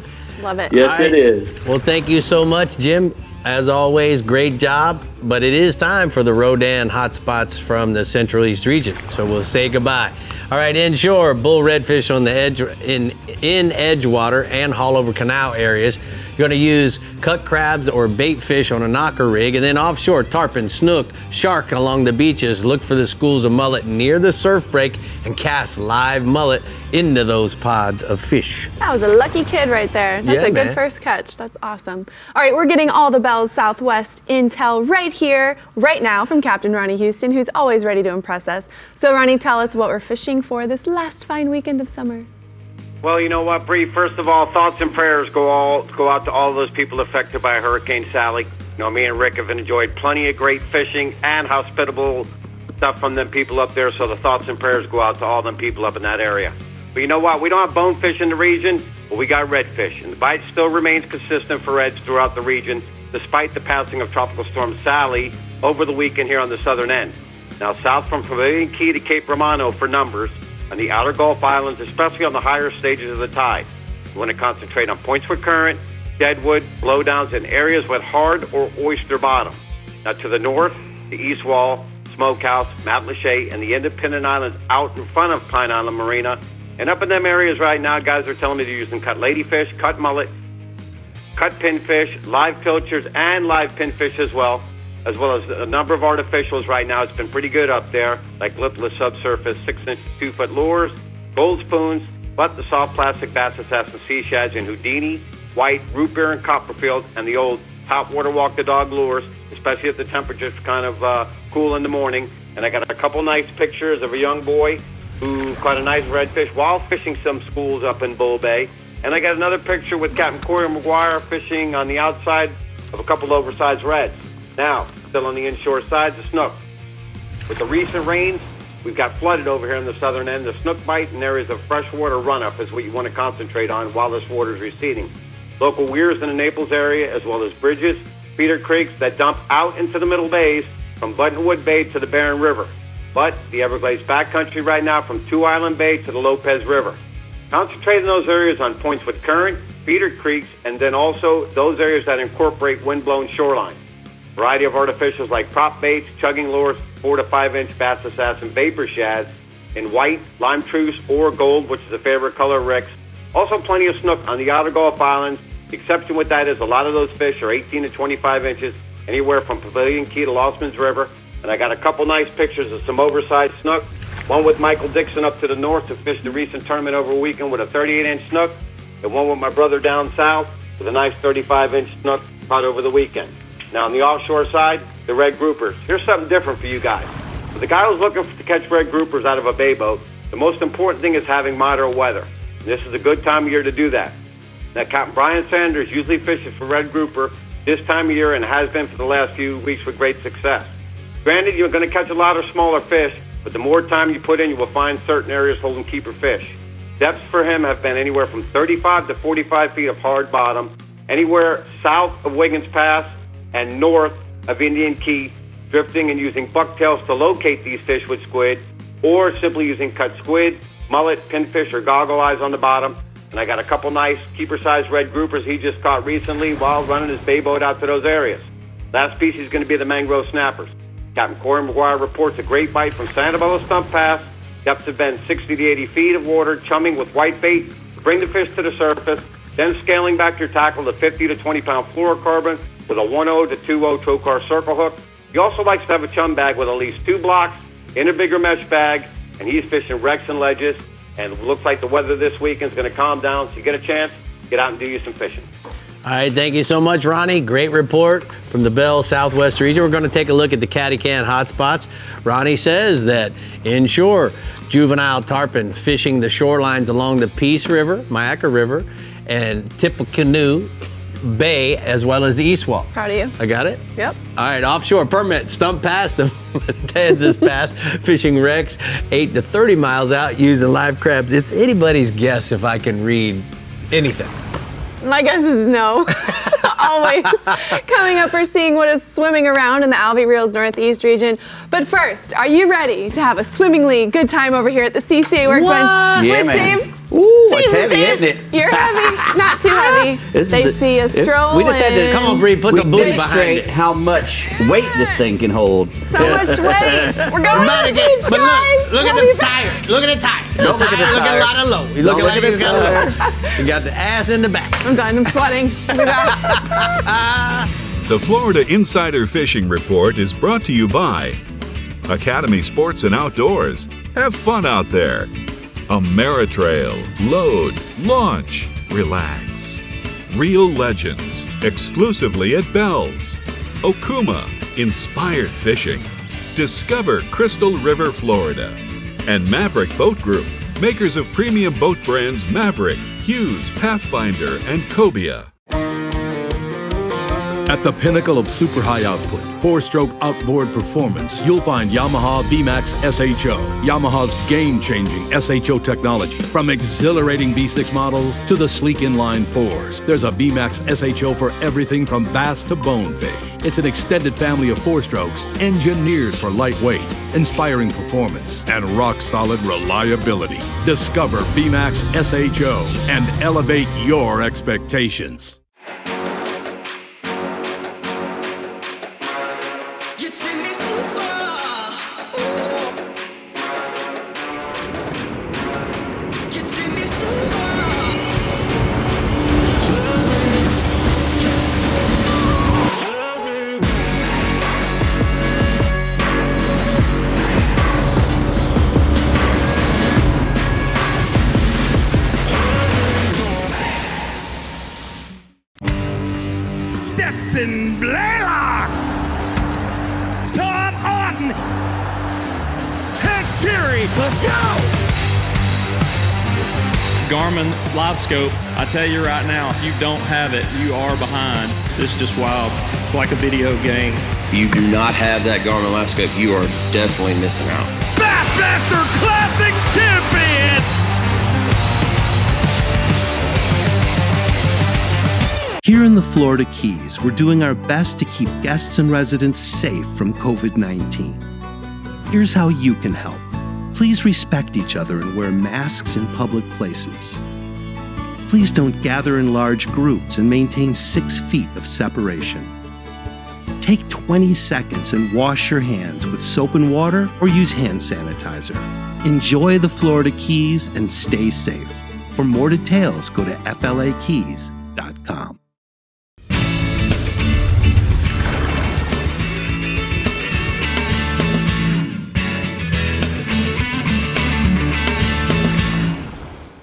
Love it. Yes, it is. Well, thank you so much, Jim. As always, great job. But it is time for the Rodan hotspots from the Central East region. So we'll say goodbye. All right, inshore, bull redfish on the edge in Edgewater and Haulover Canal areas. You're going to use cut crabs or bait fish on a knocker rig, and then offshore, tarpon, snook, shark along the beaches. Look for the schools of mullet near the surf break and cast live mullet into those pods of fish. That was a lucky kid right there. That's a good first catch. That's awesome. All right, we're getting all the BEALLS Southwest intel right here, right now from Captain Ronnie Houston, who's always ready to impress us. So Ronnie, tell us what we're fishing for this last fine weekend of summer. Well, you know what, Brie? First of all, thoughts and prayers go out to all those people affected by Hurricane Sally. You know, me and Rick have enjoyed plenty of great fishing and hospitable stuff from them people up there, so the thoughts and prayers go out to all them people up in that area. But you know what? We don't have bonefish in the region, but we got redfish, and the bite still remains consistent for reds throughout the region, despite the passing of Tropical Storm Sally over the weekend here on the southern end. Now, south from Pavilion Key to Cape Romano for numbers, on the outer Gulf Islands, especially on the higher stages of the tide. We want to concentrate on points with current, deadwood, blowdowns, and areas with hard or oyster bottom. Now, to the north, the East Wall, Smokehouse, Mount Lachey, and the independent islands out in front of Pine Island Marina. And up in them areas right now, guys are telling me they're using cut ladyfish, cut mullet, cut pinfish, live pilchards, and live pinfish as well as a number of artificials right now. It's been pretty good up there, like lipless subsurface 6-inch 2-foot lures, gold spoons, but the soft plastic Bass Assassin Sea Shads and Houdini, white, root beer, and Copperfield, and the old top water walk the dog lures, especially if the temperature's kind of cool in the morning. And I got a couple nice pictures of a young boy who caught a nice redfish while fishing some schools up in Bull Bay. And I got another picture with Captain Corey McGuire fishing on the outside of a couple oversized reds. Now, still on the inshore side, the snook. With the recent rains, we've got flooded over here on the southern end. The snook bite and areas of freshwater runoff is what you want to concentrate on while this water is receding. Local weirs in the Naples area, as well as bridges, feeder creeks that dump out into the middle bays from Buttonwood Bay to the Barron River. But the Everglades backcountry right now from Two Island Bay to the Lopez River. Concentrate in those areas on points with current, feeder creeks, and then also those areas that incorporate wind-blown shoreline. Variety of artificials like prop baits, chugging lures, 4 to 5-inch Bass Assassin vapor shads in white, lime truce, or gold, which is a favorite color of Rick's. Also plenty of snook on the outer Gulf Islands. The exception with that is a lot of those fish are 18 to 25 inches, anywhere from Pavilion Key to Lossman's River. And I got a couple nice pictures of some oversized snook One with Michael Dixon up to the north, who fished the recent tournament over a weekend with a 38-inch snook, and one with my brother down south with a nice 35-inch snook caught over the weekend. Now, on the offshore side, the red groupers. Here's something different for you guys. For the guy who's looking to catch red groupers out of a bay boat, the most important thing is having moderate weather. And this is a good time of year to do that. Now, Captain Brian Sanders usually fishes for red grouper this time of year and has been for the last few weeks with great success. Granted, you're going to catch a lot of smaller fish, but the more time you put in, you will find certain areas holding keeper fish. Depths for him have been anywhere from 35 to 45 feet of hard bottom, anywhere south of Wiggins Pass and north of Indian Key, drifting and using bucktails to locate these fish with squid, or simply using cut squid, mullet, pinfish, or goggle eyes on the bottom. And I got a couple nice keeper-sized red groupers he just caught recently while running his bay boat out to those areas. Last species is going to be the mangrove snappers. Captain Corey McGuire reports a great bite from Santabella Stump Pass. Depths have been 60 to 80 feet of water, chumming with white bait to bring the fish to the surface, then scaling back your tackle to 50 to 20-pound fluorocarbon with a 1-0 to 2-0 trocar circle hook. He also likes to have a chum bag with at least 2 blocks in a bigger mesh bag, and he's fishing wrecks and ledges. And it looks like the weather this weekend is going to calm down, so you get a chance, get out and do you some fishing. All right, thank you so much, Ronnie. Great report from the BEALLS Southwest region. We're going to take a look at the Catty Can hotspots. Ronnie says that inshore juvenile tarpon fishing the shorelines along the Peace River, Myakka River, and Tippecanoe Bay, as well as the East Wall. Proud of you. I got it? Yep. All right, offshore permit, Stump Pass to Kansas Pass, fishing wrecks 8 to 30 miles out using live crabs. It's anybody's guess if I can read anything. My guess is no. Always. Coming up, we're seeing what is swimming around in the ALVEY Reels Northeast region. But first, are you ready to have a swimmingly good time over here at the CCA Workbench with Dave? Ooh, it's heavy, isn't it? You're heavy, not too heavy. They see us strolling. We just had to come on, Brie, put some booty behind it. How much weight this thing can hold. So much weight. We're going to the beach, but guys. Look at the tire. Look at the tire. Don't look at the tire. Looking a lot of low. You looking like you got low. You got the ass in the back. I'm done. I'm sweating. I'll be back. The Florida Insider Fishing Report is brought to you by Academy Sports and Outdoors. Have fun out there. Ameritrail. Load. Launch. Relax. Real Legends. Exclusively at BEALLS. Okuma. Inspired Fishing. Discover Crystal River, Florida. And Maverick Boat Group. Makers of premium boat brands Maverick, Hughes, Pathfinder, and Cobia. At the pinnacle of super high output, 4-stroke outboard performance, you'll find Yamaha VMAX SHO, Yamaha's game-changing SHO technology. From exhilarating V6 models to the sleek inline 4s, there's a VMAX SHO for everything from bass to bonefish. It's an extended family of 4-strokes engineered for lightweight, inspiring performance, and rock-solid reliability. Discover VMAX SHO and elevate your expectations. Stetson Blaylock, Todd Auten, and Terry. Let's go! GARMIN Live Scope, I tell you right now, if you don't have it, you are behind. It's just wild. It's like a video game. If you do not have that GARMIN Live Scope, you are definitely missing out. Bassmaster Classic Champion! Here in the Florida Keys, we're doing our best to keep guests and residents safe from COVID-19. Here's how you can help. Please respect each other and wear masks in public places. Please don't gather in large groups and maintain 6 feet of separation. Take 20 seconds and wash your hands with soap and water or use hand sanitizer. Enjoy the Florida Keys and stay safe. For more details, go to flakeys.com.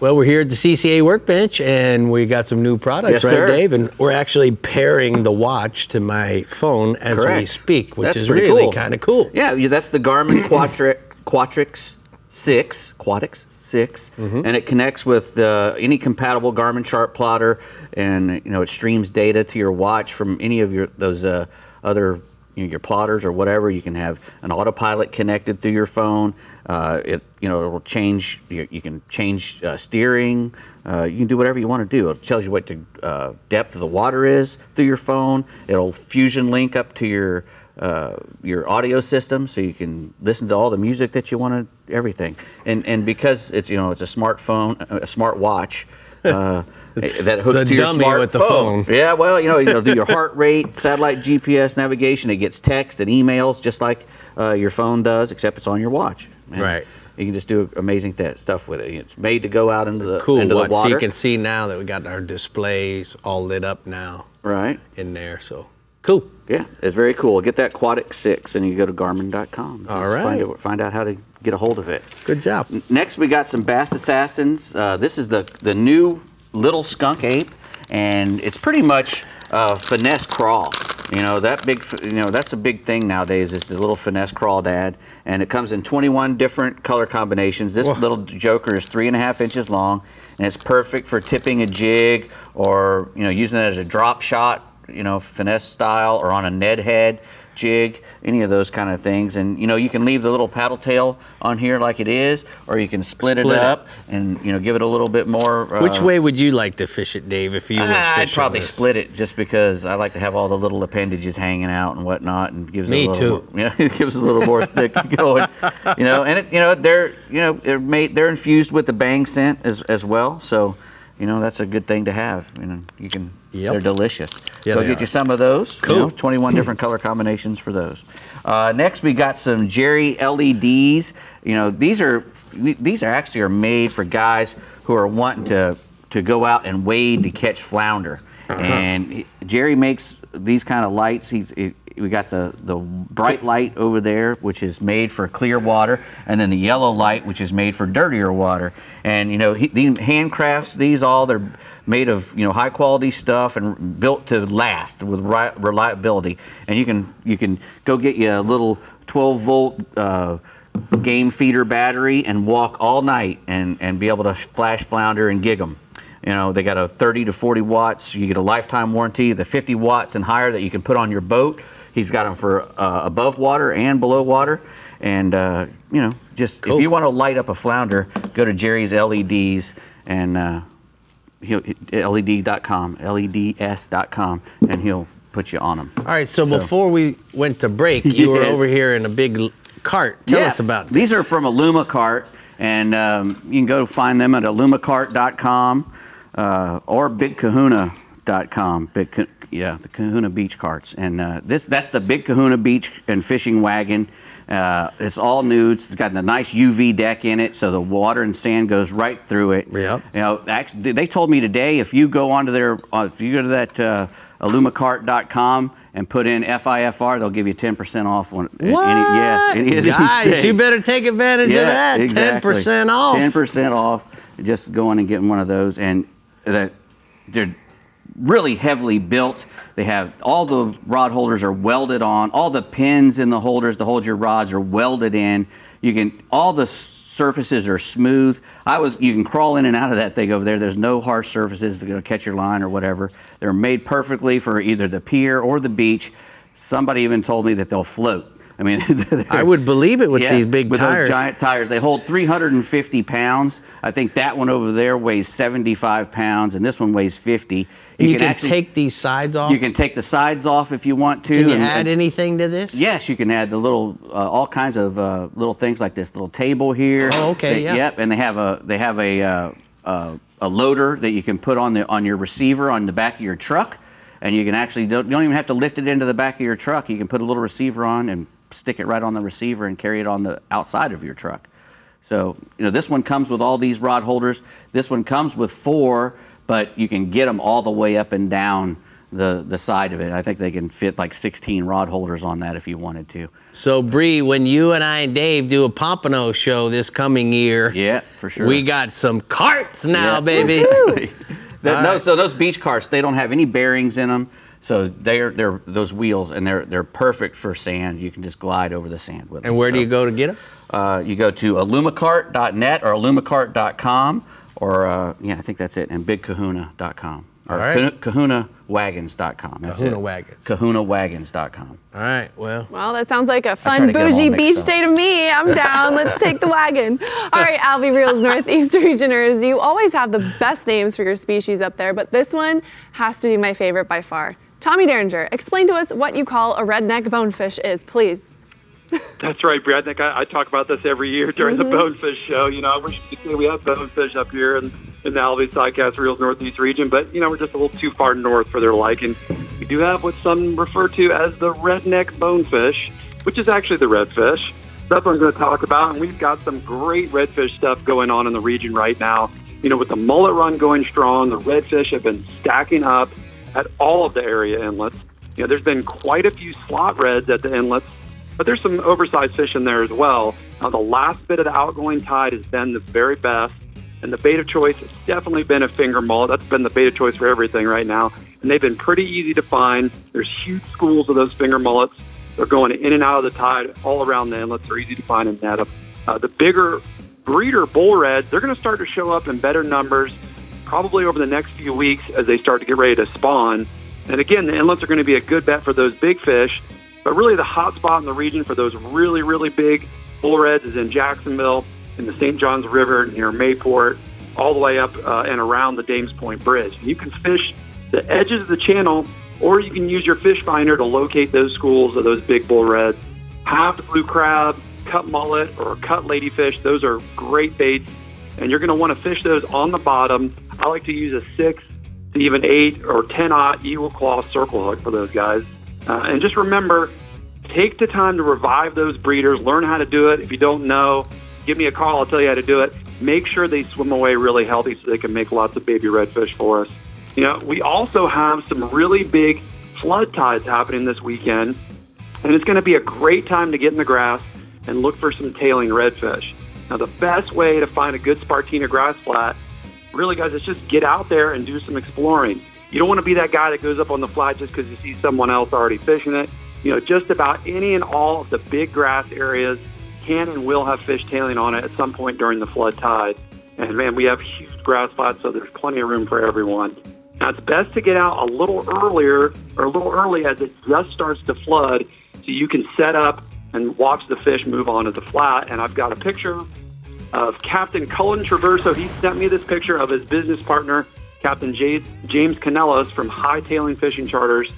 Well, we're here at the CCA Workbench, and we got some new products, Yes, right, sir. Dave? And we're actually pairing the watch to my phone as we Correct. speak, which That's is pretty really cool. kind of cool. Yeah, that's the Garmin Quatrix 6, and it connects with any compatible Garmin chart plotter, and it streams data to your watch from any of those other your plotters or whatever. You can have an autopilot connected through your phone. It'll change. You can change steering. You can do whatever you want to do. It tells you what the depth of the water is through your phone. It'll fusion link up to your audio system, so you can listen to all the music that you want to, everything. And because it's it's a smartphone, a smart watch. That hooks It's a to your dummy smartphone. with the phone. Yeah, well, it'll do your heart rate, satellite GPS navigation. It gets text and emails just like your phone does, except it's on your watch. And Right. You can just do amazing stuff with it. It's made to go out into the Cool into watch. the water. So you can see now that we got our displays all lit up now. Right. In there, so cool. Yeah, it's very cool. Get that Quatrix 6 and you go to Garmin.com. All right. Find out how to get a hold of it. Good job. Next, we got some Bass Assassins. This is the new little skunk ape, and it's pretty much finesse crawl. That's a big thing nowadays, is the little finesse crawl dad. And it comes in 21 different color combinations. This little joker is 3.5 inches long, and it's perfect for tipping a jig or using it as a drop shot, finesse style, or on a Ned head jig, any of those kind of things. And you can leave the little paddle tail on here like it is, or you can split it up and give it a little bit more. Which way would you like to fish it, Dave, if you were I'd fishing probably this? split it, just because I like to have all the little appendages hanging out and whatnot, and gives Me it a little too. More, it gives a little more stick going. And they're infused with the bang scent as well. So that's a good thing to have. You can. They're delicious. Yeah, Go they get are. you some of those. Cool. 21 different color combinations for those. Next, we got some Jerry LEDs. These are actually made for guys who are wanting to go out and wade to catch flounder. And Jerry makes these kind of lights. We got the bright light over there, which is made for clear water, and then the yellow light, which is made for dirtier water. And he handcrafts these all. They're made of high quality stuff and built to last with reliability. And you can go get you a little 12-volt game feeder battery and walk all night and be able to flash flounder and gig them. They got a 30 to 40 watts. You get a lifetime warranty. The 50 watts and higher that you can put on your boat. He's got them for above water and below water. And, just if you want to light up a flounder, go to Jerry's LEDs and LED.com, LEDS.com, and he'll put you on them. All right, so before we went to break, you were over here in a big cart. Tell us about this. These are from Illumicart, and you can go find them at illumicart.com or bigkahuna.com. The Kahuna Beach carts. And that's the Big Kahuna Beach and Fishing Wagon. It's all new. It's got a nice UV deck in it, so the water and sand goes right through it. Yeah. Actually, they told me today, if you go onto if you go to that illumicart.com and put in FIFR, they'll give you 10% off. Any of these Guys, things. you better take advantage of that. Exactly. 10% off. 10% off. Just going and getting one of those, and they're really heavily built. They have all the rod holders are welded on. All the pins in the holders to hold your rods are welded in. All the surfaces are smooth. You can crawl in and out of that thing over there. There's no harsh surfaces that are going to catch your line or whatever. They're made perfectly for either the pier or the beach. Somebody even told me that they'll float. I mean, I would believe it with these big with tires. those giant tires. They hold 350 pounds. I think that one over there weighs 75 pounds, and this one weighs 50. You can take these sides off? You can take the sides off if you want to. Can you add anything to this? Yes, you can add the little, all kinds of little things like this little table here. Oh, okay, yeah. Yep, and they have a loader that you can put on your receiver on the back of your truck, and you can actually don't even have to lift it into the back of your truck. You can put a little receiver on and stick it right on the receiver and carry it on the outside of your truck. So, this one comes with all these rod holders. This one comes with 4, but you can get them all the way up and down the side of it. I think they can fit like 16 rod holders on that if you wanted to. So Bree, when you and I and Dave do a Pompano show this coming year, yeah, for sure, we got some carts now, baby. So those beach carts, they don't have any bearings in them. So they're those wheels, and they're perfect for sand. You can just glide over the sand with them. And where do you go to get them? You go to illumicart.net or illumicart.com, or I think that's it, and bigkahuna.com. Or kahunawagons.com. That's Kahuna it. Wagons. Kahunawagons.com. All right, well, that sounds like a fun, bougie beach day to me. I'm down. Let's take the wagon. All right, Alvey Reels Northeast Regioners, you always have the best names for your species up there, but this one has to be my favorite by far. Tommy Derringer, explain to us what you call a redneck bonefish is, please. That's right, Brad. I think I talk about this every year during the Bonefish show. I wish we could say we have bonefish up here in the Alvey Sidecast Reels Northeast region, but, we're just a little too far north for their liking. We do have what some refer to as the redneck bonefish, which is actually the redfish. That's what I'm going to talk about, and we've got some great redfish stuff going on in the region right now. With the mullet run going strong, the redfish have been stacking up at all of the area inlets. There's been quite a few slot reds at the inlets, but there's some oversized fish in there as well. The last bit of the outgoing tide has been the very best, and the bait of choice has definitely been a finger mullet. That's been the bait of choice for everything right now, and they've been pretty easy to find. There's huge schools of those finger mullets. They're going in and out of the tide all around the inlets. They're easy to find and net them. The bigger breeder bull reds, they're going to start to show up in better numbers probably over the next few weeks as they start to get ready to spawn. And again, the inlets are going to be a good bet for those big fish. But really the hot spot in the region for those really, really big bull reds is in Jacksonville, in the St. Johns River, near Mayport, all the way up and around the Dames Point Bridge. You can fish the edges of the channel, or you can use your fish finder to locate those schools of those big bull reds. Halved blue crab, cut mullet, or cut ladyfish, those are great baits, and you're going to want to fish those on the bottom. I like to use a 6 to even 8 or 10-aught eagle claw circle hook for those guys. And just remember, take the time to revive those breeders, learn how to do it. If you don't know, give me a call, I'll tell you how to do it. Make sure they swim away really healthy so they can make lots of baby redfish for us. We also have some really big flood tides happening this weekend, and it's going to be a great time to get in the grass and look for some tailing redfish. Now, the best way to find a good Spartina grass flat, really, guys, is just get out there and do some exploring. You don't want to be that guy that goes up on the flat just because you see someone else already fishing it. Just about any and all of the big grass areas can and will have fish tailing on it at some point during the flood tide. And man, we have huge grass flats, so there's plenty of room for everyone. Now, it's best to get out a little earlier or a little early as it just starts to flood so you can set up and watch the fish move onto the flat. And I've got a picture of Captain Cullen Traverso. He sent me this picture of his business partner, Captain James Canellos from Hightailing Fishing Charters.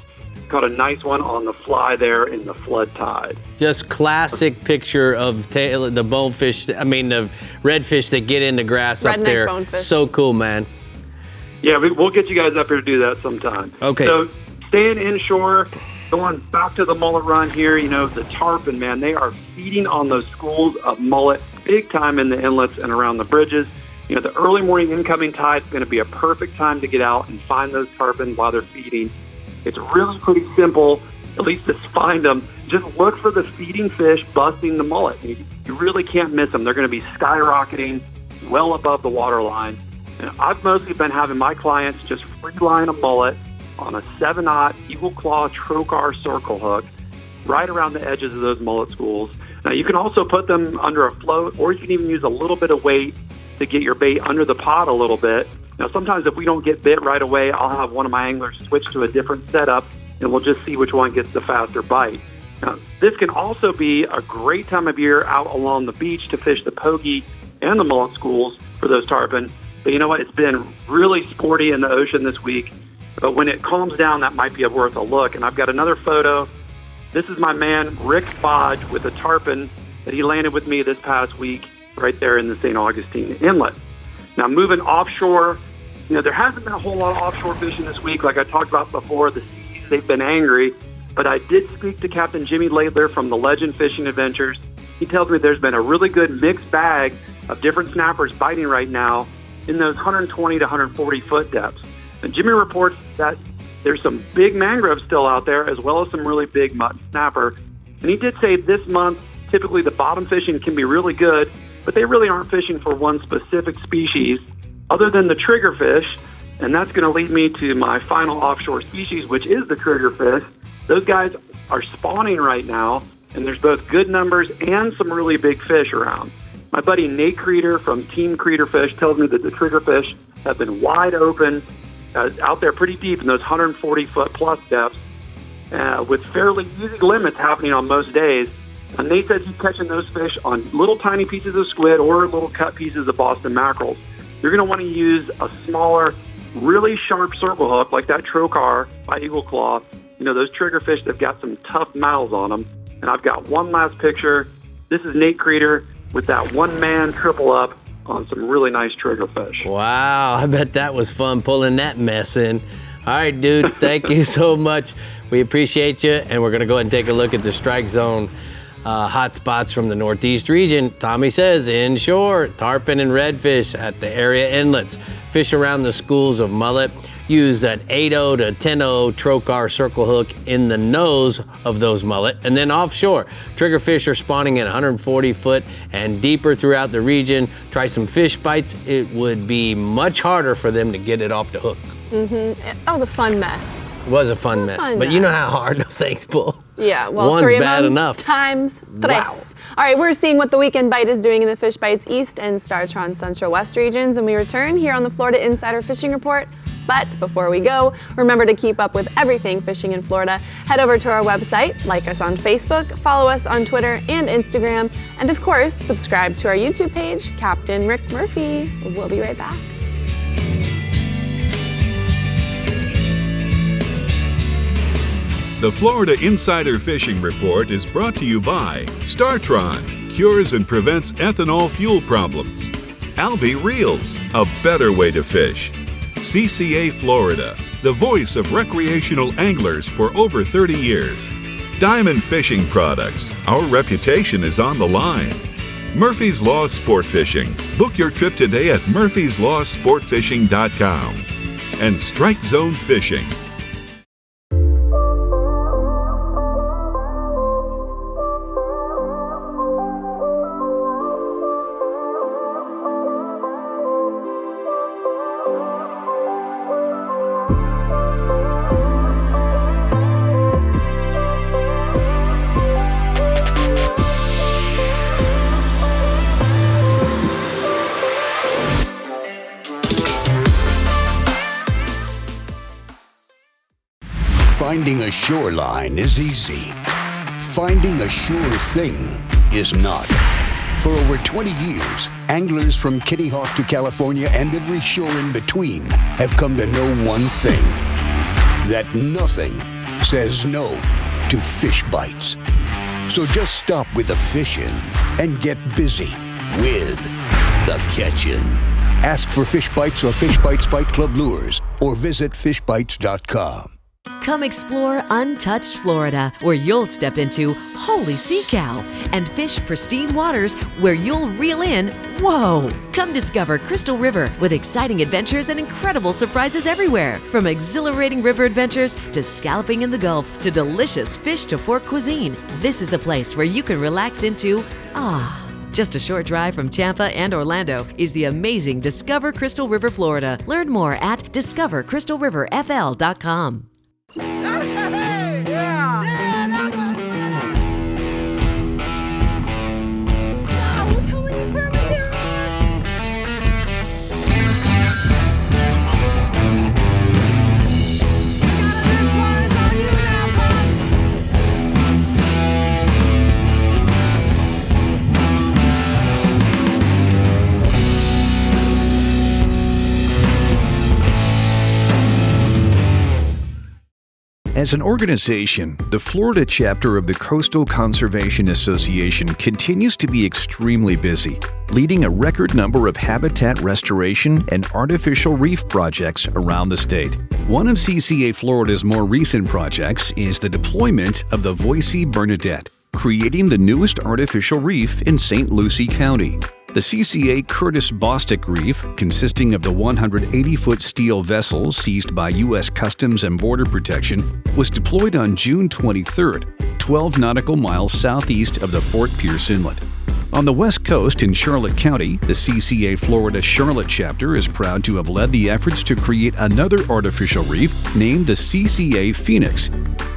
Caught a nice one on the fly there in the flood tide. Just classic picture of the bonefish, the redfish that get in the grass Redneck up there. Bonefish. So cool, man. Yeah, we'll get you guys up here to do that sometime. Okay. So staying inshore, going back to the mullet run here, the tarpon, man, they are feeding on those schools of mullet big time in the inlets and around the bridges. The early morning incoming tide is going to be a perfect time to get out and find those tarpon while they're feeding. It's really pretty simple, at least to find them. Just look for the feeding fish busting the mullet. You really can't miss them. They're going to be skyrocketing well above the water line. And I've mostly been having my clients just free line a mullet on a 7-aught eagle claw trocar circle hook right around the edges of those mullet schools. Now, you can also put them under a float, or you can even use a little bit of weight to get your bait under the pot a little bit. Now, sometimes if we don't get bit right away, I'll have one of my anglers switch to a different setup, and we'll just see which one gets the faster bite. Now, this can also be a great time of year out along the beach to fish the pokey and the mullet schools for those tarpon. But you know what? It's been really sporty in the ocean this week. But when it calms down, that might be worth a look. And I've got another photo. This is my man, Rick Bodge, with a tarpon that he landed with me this past week right there in the St. Augustine Inlet. Now, moving offshore, there hasn't been a whole lot of offshore fishing this week. Like I talked about before, the seas, they've been angry. But I did speak to Captain Jimmy Laidler from the Legend Fishing Adventures. He tells me there's been a really good mixed bag of different snappers biting right now in those 120 to 140 foot depths. And Jimmy reports that there's some big mangrove still out there, as well as some really big mutton snapper. And he did say this month, typically the bottom fishing can be really good, but they really aren't fishing for one specific species other than the triggerfish. And that's going to lead me to my final offshore species, which is the triggerfish. Those guys are spawning right now, and there's both good numbers and some really big fish around. My buddy Nate Creeder from Team Creeder Fish tells me that the triggerfish have been wide open, out there pretty deep in those 140-foot plus depths, with fairly easy limits happening on most days. And Nate says he's catching those fish on little tiny pieces of squid or little cut pieces of Boston mackerels. You're going to want to use a smaller, really sharp circle hook like that Trocar by Eagle Claw. You know, those triggerfish, they've got some tough mouths on them. And I've got one last picture. This is Nate Creeder with that one-man triple up on some really nice triggerfish. Wow, I bet that was fun pulling that mess in. All right, dude, thank you so much. We appreciate you, and we're going to go ahead and take a look at the strike zone hot spots from the Northeast region. Tommy says inshore, tarpon and redfish at the area inlets. Fish around the schools of mullet. Use that 8-0 to 10-0 trocar circle hook in the nose of those mullet. And then offshore, triggerfish are spawning at 140 foot and deeper throughout the region. Try some fish bites. It would be much harder for them to get it off the hook. That was a fun mess. It was a fun mess, but you know how hard those things pull. Yeah, well, one's 3 of bad them enough. times 3. Wow. All right, we're seeing what the weekend bite is doing in the Fish Bites East and StarTron Central West regions, and we return here on the Florida Insider Fishing Report. But before we go, remember to keep up with everything fishing in Florida. Head over to our website, like us on Facebook, follow us on Twitter and Instagram, and of course, subscribe to our YouTube page, Captain Rick Murphy. We'll be right back. The Florida Insider Fishing Report is brought to you by STARTRON, cures and prevents ethanol fuel problems. ALVEY Reels, a better way to fish. CCA Florida, the voice of recreational anglers for over 30 years. Diamond Fishing Products, our reputation is on the line. Murphy's Law Sport Fishing, book your trip today at murphyslawsportfishing.com. And Strike Zone Fishing. Finding a shoreline is easy. Finding a sure thing is not. For over 20 years, anglers from Kitty Hawk to California and every shore in between have come to know one thing: that nothing says no to fish bites. So just stop with the fishing and get busy with the catching. Ask for Fish Bites or Fish Bites Fight Club lures or visit fishbites.com. Come explore untouched Florida, where you'll step into holy sea cow and fish pristine waters where you'll reel in, whoa! Come discover Crystal River with exciting adventures and incredible surprises everywhere. From exhilarating river adventures to scalloping in the Gulf to delicious fish to fork cuisine, this is the place where you can relax into Just a short drive from Tampa and Orlando is the amazing Discover Crystal River, Florida. Learn more at discovercrystalriverfl.com. As an organization, the Florida chapter of the Coastal Conservation Association continues to be extremely busy, leading a record number of habitat restoration and artificial reef projects around the state. One of CCA Florida's more recent projects is the deployment of the Boise Bernadette, creating the newest artificial reef in St. Lucie County. The CCA Curtis Bostick Reef, consisting of the 180-foot steel vessel seized by U.S. Customs and Border Protection, was deployed on June 23rd, 12 nautical miles southeast of the Fort Pierce Inlet. On the west coast in Charlotte County, the CCA Florida Charlotte chapter is proud to have led the efforts to create another artificial reef named the CCA Phoenix.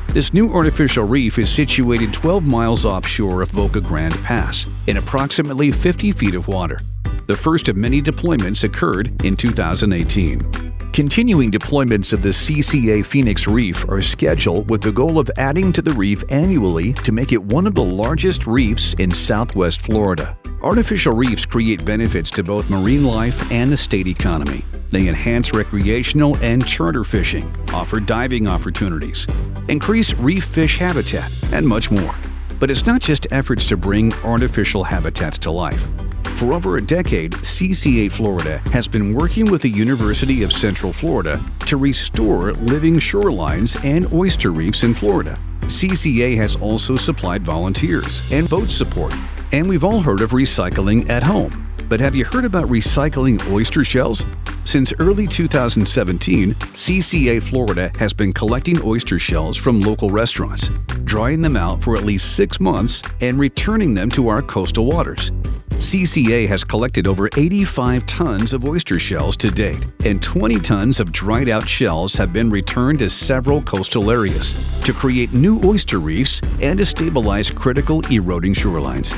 This new artificial reef is situated 12 miles offshore of Boca Grande Pass, in approximately 50 feet of water. The first of many deployments occurred in 2018. Continuing deployments of the CCA Phoenix Reef are scheduled with the goal of adding to the reef annually to make it one of the largest reefs in Southwest Florida. Artificial reefs create benefits to both marine life and the state economy. They enhance recreational and charter fishing, offer diving opportunities, increase reef fish habitat, and much more. But it's not just efforts to bring artificial habitats to life. For over a decade, CCA Florida has been working with the University of Central Florida to restore living shorelines and oyster reefs in Florida. CCA has also supplied volunteers and boat support. And we've all heard of recycling at home. But have you heard about recycling oyster shells? Since early 2017, CCA Florida has been collecting oyster shells from local restaurants, drying them out for at least 6 months, and returning them to our coastal waters. CCA has collected over 85 tons of oyster shells to date, and 20 tons of dried out shells have been returned to several coastal areas to create new oyster reefs and to stabilize critical eroding shorelines.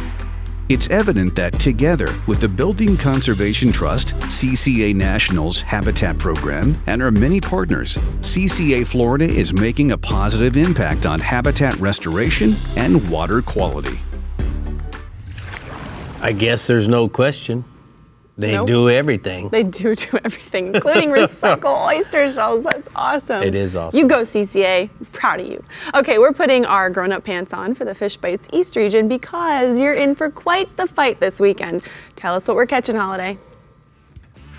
It's evident that together with the Building Conservation Trust, CCA National's Habitat Program, and our many partners, CCA Florida is making a positive impact on habitat restoration and water quality. I guess there's no question. They Nope. do everything. They do everything, including recycle oyster shells. That's awesome. It is awesome. You go, CCA. Proud of you. Okay, we're putting our grown-up pants on for the Fish Bites East region because you're in for quite the fight this weekend. Tell us what we're catching, Holiday.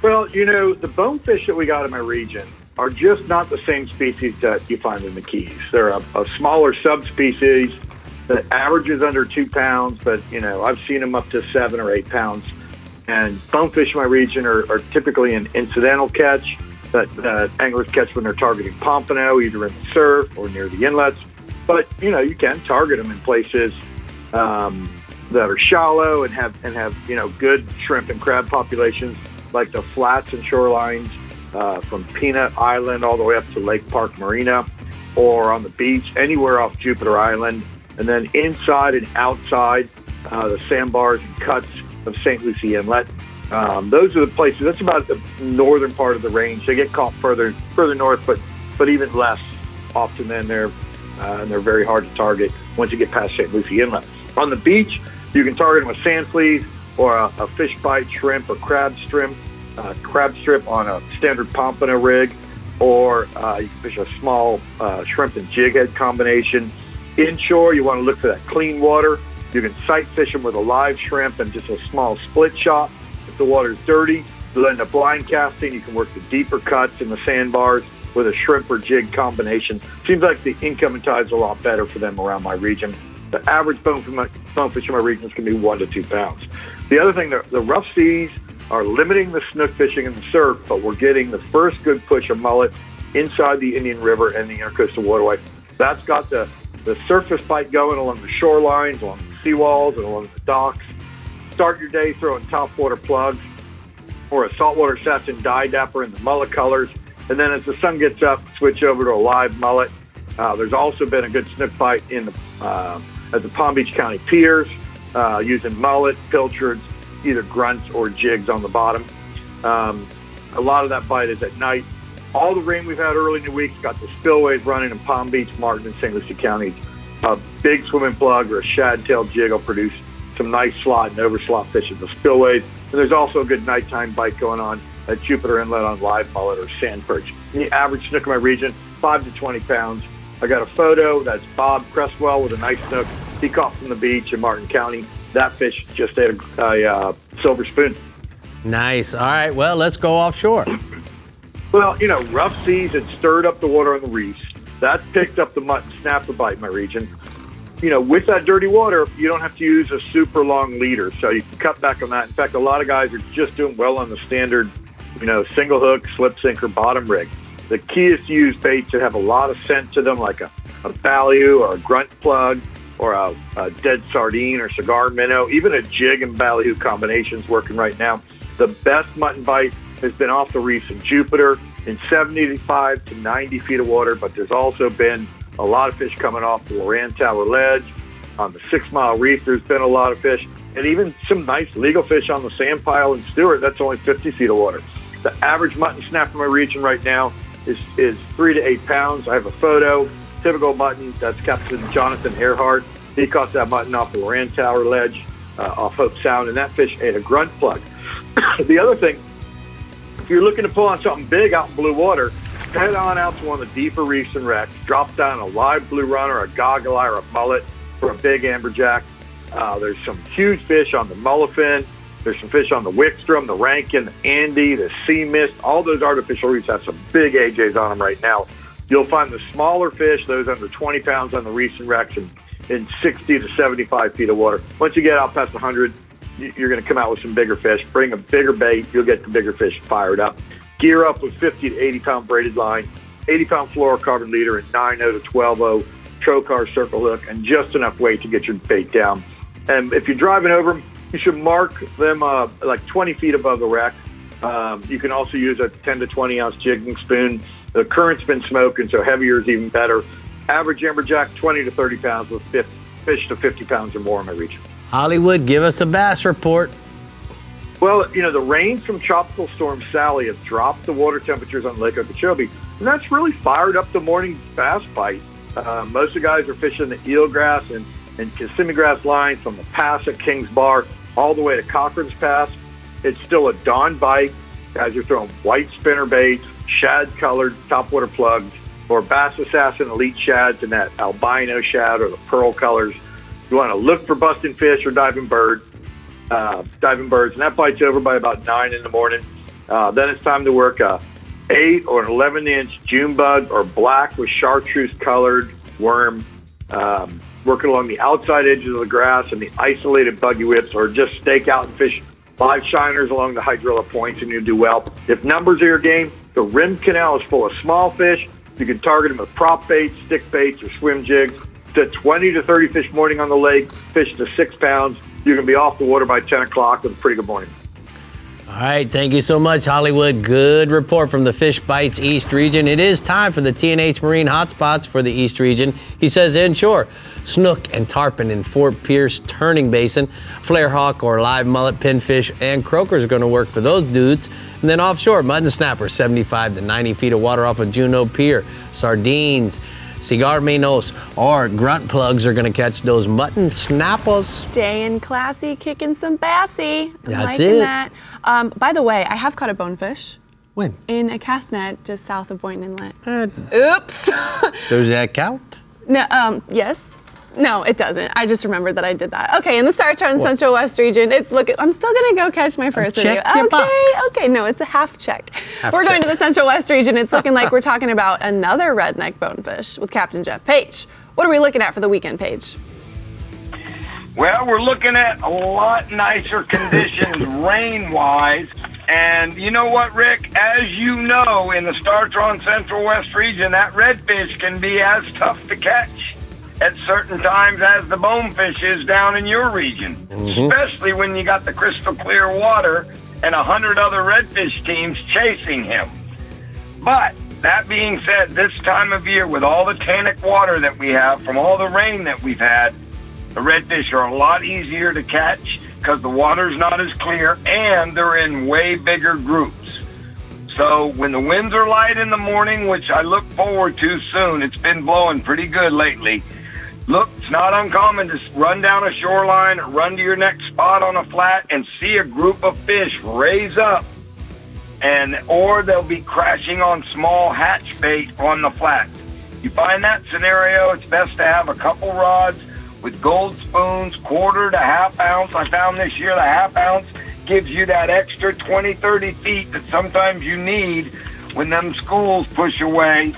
Well, you know, the bonefish that we got in my region are just not the same species that you find in the Keys. They're a smaller subspecies that averages under 2 pounds, but, you know, I've seen them up to 7 or 8 pounds. And bonefish in my region are typically an incidental catch that anglers catch when they're targeting pompano, either in the surf or near the inlets. But, you know, you can target them in places that are shallow and have you know, good shrimp and crab populations, like the flats and shorelines from Peanut Island all the way up to Lake Park Marina, or on the beach, anywhere off Jupiter Island. And then inside and outside the sandbars and cuts of St. Lucie Inlet. Those are the places. That's about the northern part of the range. They get caught further north, but even less often than they're very hard to target once you get past St. Lucie Inlet. On the beach, you can target them with sand fleas or a fish bite shrimp or crab strip on a standard pompano rig, or you can fish a small shrimp and jig head combination. Inshore, you want to look for that clean water. You can sight fish them with a live shrimp and just a small split shot. If the water's dirty, you'll end up blind casting. You can work the deeper cuts in the sandbars with a shrimp or jig combination. Seems like the incoming tide's a lot better for them around my region. The average bonefish in my region is going to be 1 to 2 pounds. The other thing, the rough seas are limiting the snook fishing in the surf, but we're getting the first good push of mullet inside the Indian River and the Intercoastal Waterway. That's got the surface bite going along the shorelines, along the seawalls, and along the docks. Start your day throwing topwater plugs or a saltwater Sasson dye dapper in the mullet colors. And then as the sun gets up, switch over to a live mullet. There's also been a good snook bite in at the Palm Beach County piers using mullet, pilchards, either grunts or jigs on the bottom. A lot of that bite is at night. All the rain we've had early in the week got the spillways running in Palm Beach, Martin, and St. Lucie counties. A big swimming plug or a shad-tailed jig will produce some nice slot and overslot fish at the spillways. And there's also a good nighttime bite going on at Jupiter Inlet on live mullet or sand perch. The average snook in my region, 5 to 20 pounds. I got a photo. That's Bob Cresswell with a nice snook he caught from the beach in Martin County. That fish just ate a silver spoon. Nice. All right, well, let's go offshore. Well, you know, rough seas had stirred up the water on the reefs. That picked up the mutton snapper bite in my region. with that dirty water, you don't have to use a super long leader, so you can cut back on that. In fact, a lot of guys are just doing well on the standard, single hook, slip sinker, bottom rig. The key is to use baits that have a lot of scent to them, like a ballyhoo or a grunt plug or a dead sardine or cigar minnow. Even a jig and ballyhoo combination is working right now. The best mutton bite has been off the reefs in Jupiter in 75 to 90 feet of water, but there's also been a lot of fish coming off the Loran Tower Ledge. On the 6 Mile Reef, there's been a lot of fish, and even some nice legal fish on the sand pile in Stewart. That's only 50 feet of water. The average mutton snap in my region right now is 3 to 8 pounds. I have a photo. Typical mutton, that's Captain Jonathan Earhart. He caught that mutton off the Loran Tower Ledge off Hope Sound, and that fish ate a grunt plug. The other thing, if you're looking to pull on something big out in blue water, head on out to one of the deeper reefs and wrecks, drop down a live blue runner, a goggle eye, or a mullet for a big amberjack. There's some huge fish on the mullifin. There's some fish on the Wickstrom, the Rankin, the Andy, the Sea Mist. All those artificial reefs have some big AJs on them right now. You'll find the smaller fish, those under 20 pounds on the reefs and wrecks, in 60 to 75 feet of water. Once you get out past 100, you're going to come out with some bigger fish. Bring a bigger bait, you'll get the bigger fish fired up. Gear up with 50 to 80 pound braided line, 80 pound fluorocarbon leader at 9.0 to 12.0, trocar circle hook, and just enough weight to get your bait down. And if you're driving over them, you should mark them like 20 feet above the wreck. You can also use a 10 to 20 ounce jigging spoon. The current's been smoking, so heavier is even better. Average amberjack, 20 to 30 pounds with fish to 50 pounds or more in my region. Hollywood, give us a bass report. Well, the rains from Tropical Storm Sally have dropped the water temperatures on Lake Okeechobee, and that's really fired up the morning bass bite. Most of the guys are fishing the eelgrass and Kissimmee grass line from the pass at Kings Bar all the way to Cochran's Pass. It's still a dawn bite. Guys are throwing white spinner baits, shad-colored topwater plugs, or Bass Assassin Elite shads in that albino shad or the pearl colors. You want to look for busting fish or diving birds, and that bite's over by about 9 in the morning. Then it's time to work a 8 or an 11-inch June bug or black with chartreuse-colored worm, working along the outside edges of the grass and the isolated buggy whips, or just stake out and fish live shiners along the hydrilla points, and you'll do well. If numbers are your game, the Rim Canal is full of small fish. You can target them with prop baits, stick baits, or swim jigs. It's a 20 to 30 fish morning on the lake, fish to 6 pounds. You can be off the water by 10 o'clock with a pretty good morning. All right, thank you so much, Hollywood. Good report from the Fish Bites East region. It is time for the TNH Marine hotspots for the East region. He says inshore, snook and tarpon in Fort Pierce Turning Basin, flare hawk or live mullet, pinfish, and croakers are going to work for those dudes. And then offshore, mud and snapper, 75 to 90 feet of water off of Juneau Pier, sardines, cigar minos, or grunt plugs are going to catch those mutton snappers. Staying classy, kicking some bassy. I'm That's liking it. that. By the way, I have caught a bonefish. When? In a cast net just south of Boynton Inlet. Oops. Does that count? No. Yes. No, it doesn't. I just remembered that I did that. Okay, in the StarTron Central West region, I'm still gonna go catch my first video. Check your box. Okay, no, it's a half check. Half We're going check. to the Central West region. It's looking like we're talking about another redneck bonefish with Captain Jeff Page. What are we looking at for the weekend, Page? Well, we're looking at a lot nicer conditions rain-wise. And you know what, Rick? As you know, in the StarTron Central West region, that redfish can be as tough to catch at certain times as the bonefish is down in your region, especially when you got the crystal clear water and 100 other redfish teams chasing him. But that being said, this time of year, with all the tannic water that we have from all the rain that we've had, the redfish are a lot easier to catch because the water's not as clear and they're in way bigger groups. So when the winds are light in the morning, which I look forward to soon, it's been blowing pretty good lately. Look, it's not uncommon to run down a shoreline or run to your next spot on a flat and see a group of fish raise up, or they'll be crashing on small hatch bait on the flat. You find that scenario, it's best to have a couple rods with gold spoons, 1/4 to 1/2 ounce. I found this year the 1/2 ounce gives you that extra 20, 30 feet that sometimes you need when them schools push away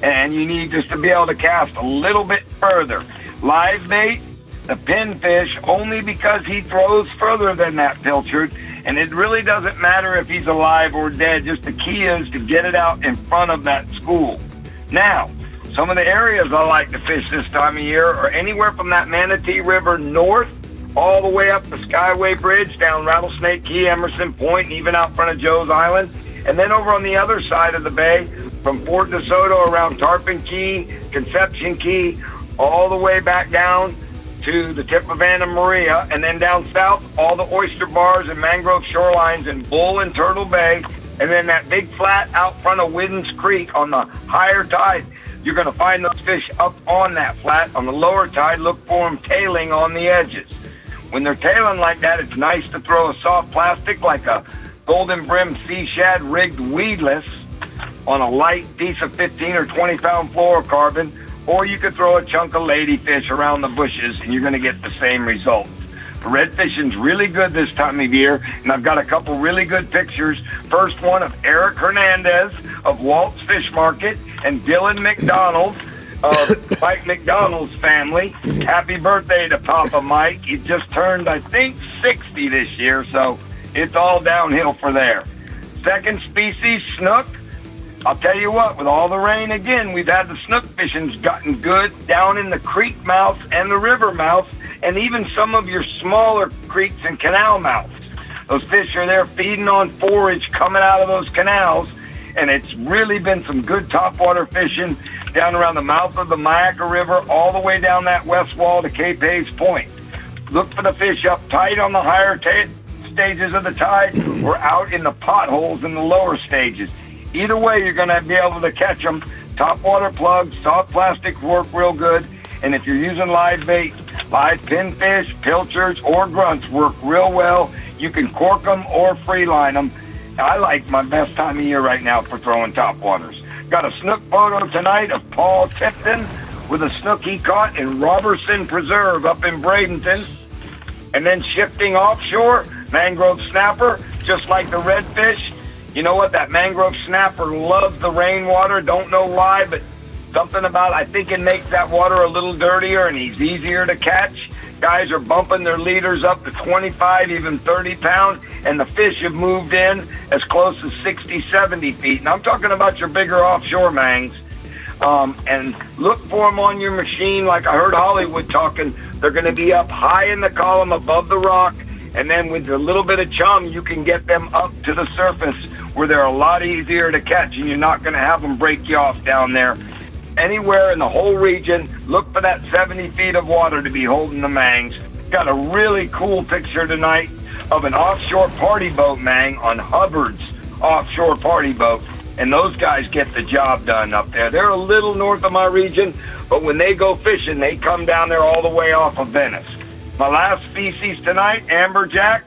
and you need just to be able to cast a little bit further. live bait, the pinfish, only because he throws further than that pilchard. And it really doesn't matter if he's alive or dead. Just the key is to get it out in front of that school. Now, some of the areas I like to fish this time of year are anywhere from that Manatee River north all the way up the Skyway Bridge, down Rattlesnake Key, Emerson Point, and even out front of Joe's Island. And then over on the other side of the bay, from Fort DeSoto around Tarpon Key, Conception Key, all the way back down to the tip of Anna Maria, and then down south, all the oyster bars and mangrove shorelines in Bull and Turtle Bay, and then that big flat out front of Widdens Creek on the higher tide. You're going to find those fish up on that flat. On the lower tide, look for them tailing on the edges. When they're tailing like that, it's nice to throw a soft plastic like a golden brim sea shad rigged weedless on a light piece of 15 or 20 pound fluorocarbon, or you could throw a chunk of ladyfish around the bushes and you're going to get the same result. The red fishing's really good this time of year, and I've got a couple really good pictures. First one of Eric Hernandez of Walt's Fish Market and Dylan McDonald of Mike McDonald's family. Happy birthday to Papa Mike. He just turned, I think, 60 this year, so it's all downhill for there. Second species, snook. I'll tell you what, with all the rain again, we've had the snook fishing's gotten good down in the creek mouths and the river mouths, and even some of your smaller creeks and canal mouths. Those fish are there feeding on forage coming out of those canals, and it's really been some good topwater fishing down around the mouth of the Mayaca River, all the way down that west wall to Cape Hayes Point. Look for the fish up tight on the higher stages of the tide or out in the potholes in the lower stages. Either way, you're going to be able to catch them. Topwater plugs, soft plastic work real good. And if you're using live bait, live pinfish, pilchards, or grunts work real well. You can cork them or free line them. I like my best time of year right now for throwing topwaters. Got a snook photo tonight of Paul Tipton with a snook he caught in Robertson Preserve up in Bradenton. And then shifting offshore, mangrove snapper, just like the redfish. You know what? That mangrove snapper loves the rainwater. Don't know why, but something about, I think it makes that water a little dirtier and he's easier to catch. Guys are bumping their leaders up to 25, even 30 pounds, and the fish have moved in as close as 60, 70 feet. And I'm talking about your bigger offshore mangs. And look for them on your machine. Like I heard Hollywood talking, they're going to be up high in the column above the rock. And then with a little bit of chum, you can get them up to the surface where they're a lot easier to catch, and you're not going to have them break you off down there. Anywhere in the whole region, look for that 70 feet of water to be holding the mangs. Got a really cool picture tonight of an offshore party boat mang on Hubbard's offshore party boat. And those guys get the job done up there. They're a little north of my region, but when they go fishing, they come down there all the way off of Venice. My last species tonight, amberjack.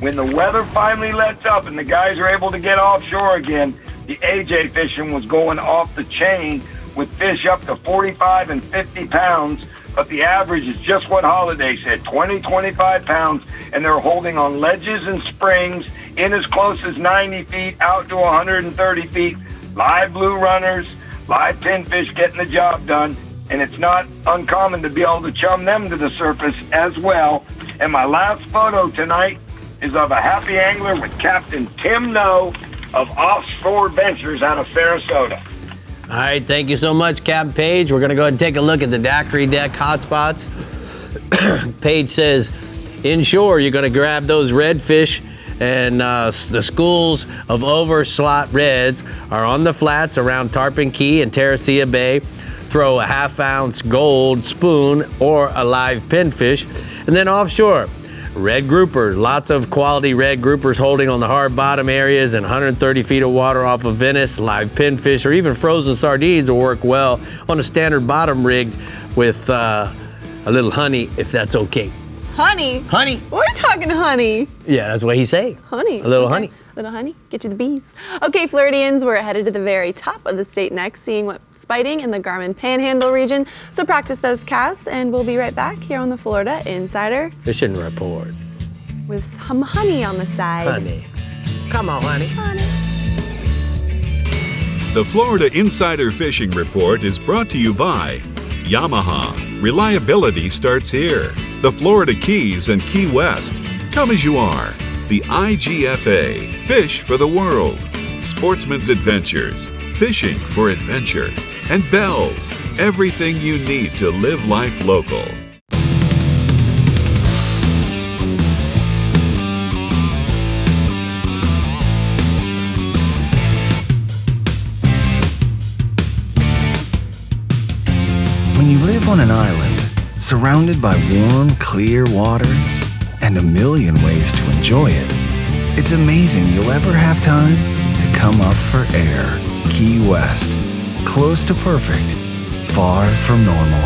When the weather finally lets up and the guys are able to get offshore again, the AJ fishing was going off the chain with fish up to 45 and 50 pounds, but the average is just what Holiday said, 20, 25 pounds, and they're holding on ledges and springs in as close as 90 feet, out to 130 feet, live blue runners, live pinfish getting the job done, and it's not uncommon to be able to chum them to the surface as well. And my last photo tonight is of a happy angler with Captain Tim Noe of Offshore Ventures out of Sarasota. All right, thank you so much, Captain Page. We're going to go ahead and take a look at the Daiquiri Deck hotspots. Page says, inshore, you're going to grab those redfish, and the schools of overslot reds are on the flats around Tarpon Key and Terracea Bay. Throw a half-ounce gold spoon or a live pinfish. And then offshore, red grouper, lots of quality red groupers holding on the hard bottom areas and 130 feet of water off of Venice. Live pinfish or even frozen sardines will work well on a standard bottom rig with a little honey, if that's okay. Honey? Honey. We're talking honey. Yeah, that's what he's saying. Honey. A little honey. Little honey, get you the bees. Okay, Floridians, we're headed to the very top of the state next, seeing what's biting in the Garmin Panhandle region. So practice those casts, and we'll be right back here on the Florida Insider Fishing Report. With some honey on the side. Honey. Come on, honey. Honey. The Florida Insider Fishing Report is brought to you by Yamaha. Reliability starts here. The Florida Keys and Key West. Come as you are. The IGFA, Fish for the World. Sportsman's Adventures, fishing for adventure. And BEALLS, everything you need to live life local. When you live on an island, surrounded by warm, clear water, and a million ways to enjoy it, it's amazing you'll ever have time to come up for air. Key West. Close to perfect, far from normal.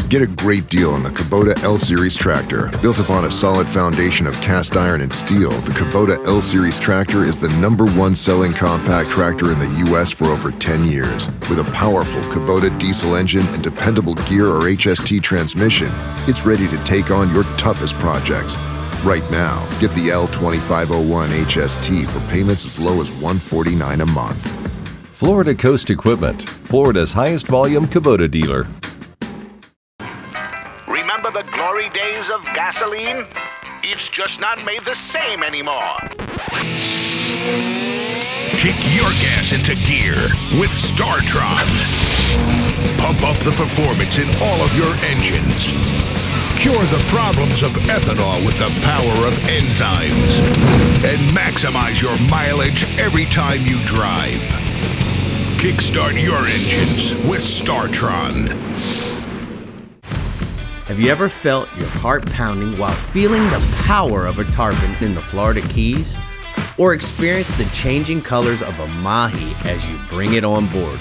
Get a great deal on the Kubota L-Series tractor. Built upon a solid foundation of cast iron and steel, the Kubota L-Series tractor is the #1 selling compact tractor in the U.S. for over 10 years. With a powerful Kubota diesel engine and dependable gear or HST transmission, it's ready to take on your toughest projects. Right now, get the L2501 HST for payments as low as $149 a month. Florida Coast Equipment, Florida's highest volume Kubota dealer. Remember the glory days of gasoline? It's just not made the same anymore. Kick your gas into gear with STARTRON. Pump up the performance in all of your engines. Cure the problems of ethanol with the power of enzymes. And maximize your mileage every time you drive. Kickstart your engines with STARTRON. Have you ever felt your heart pounding while feeling the power of a tarpon in the Florida Keys? Or experienced the changing colors of a mahi as you bring it on board?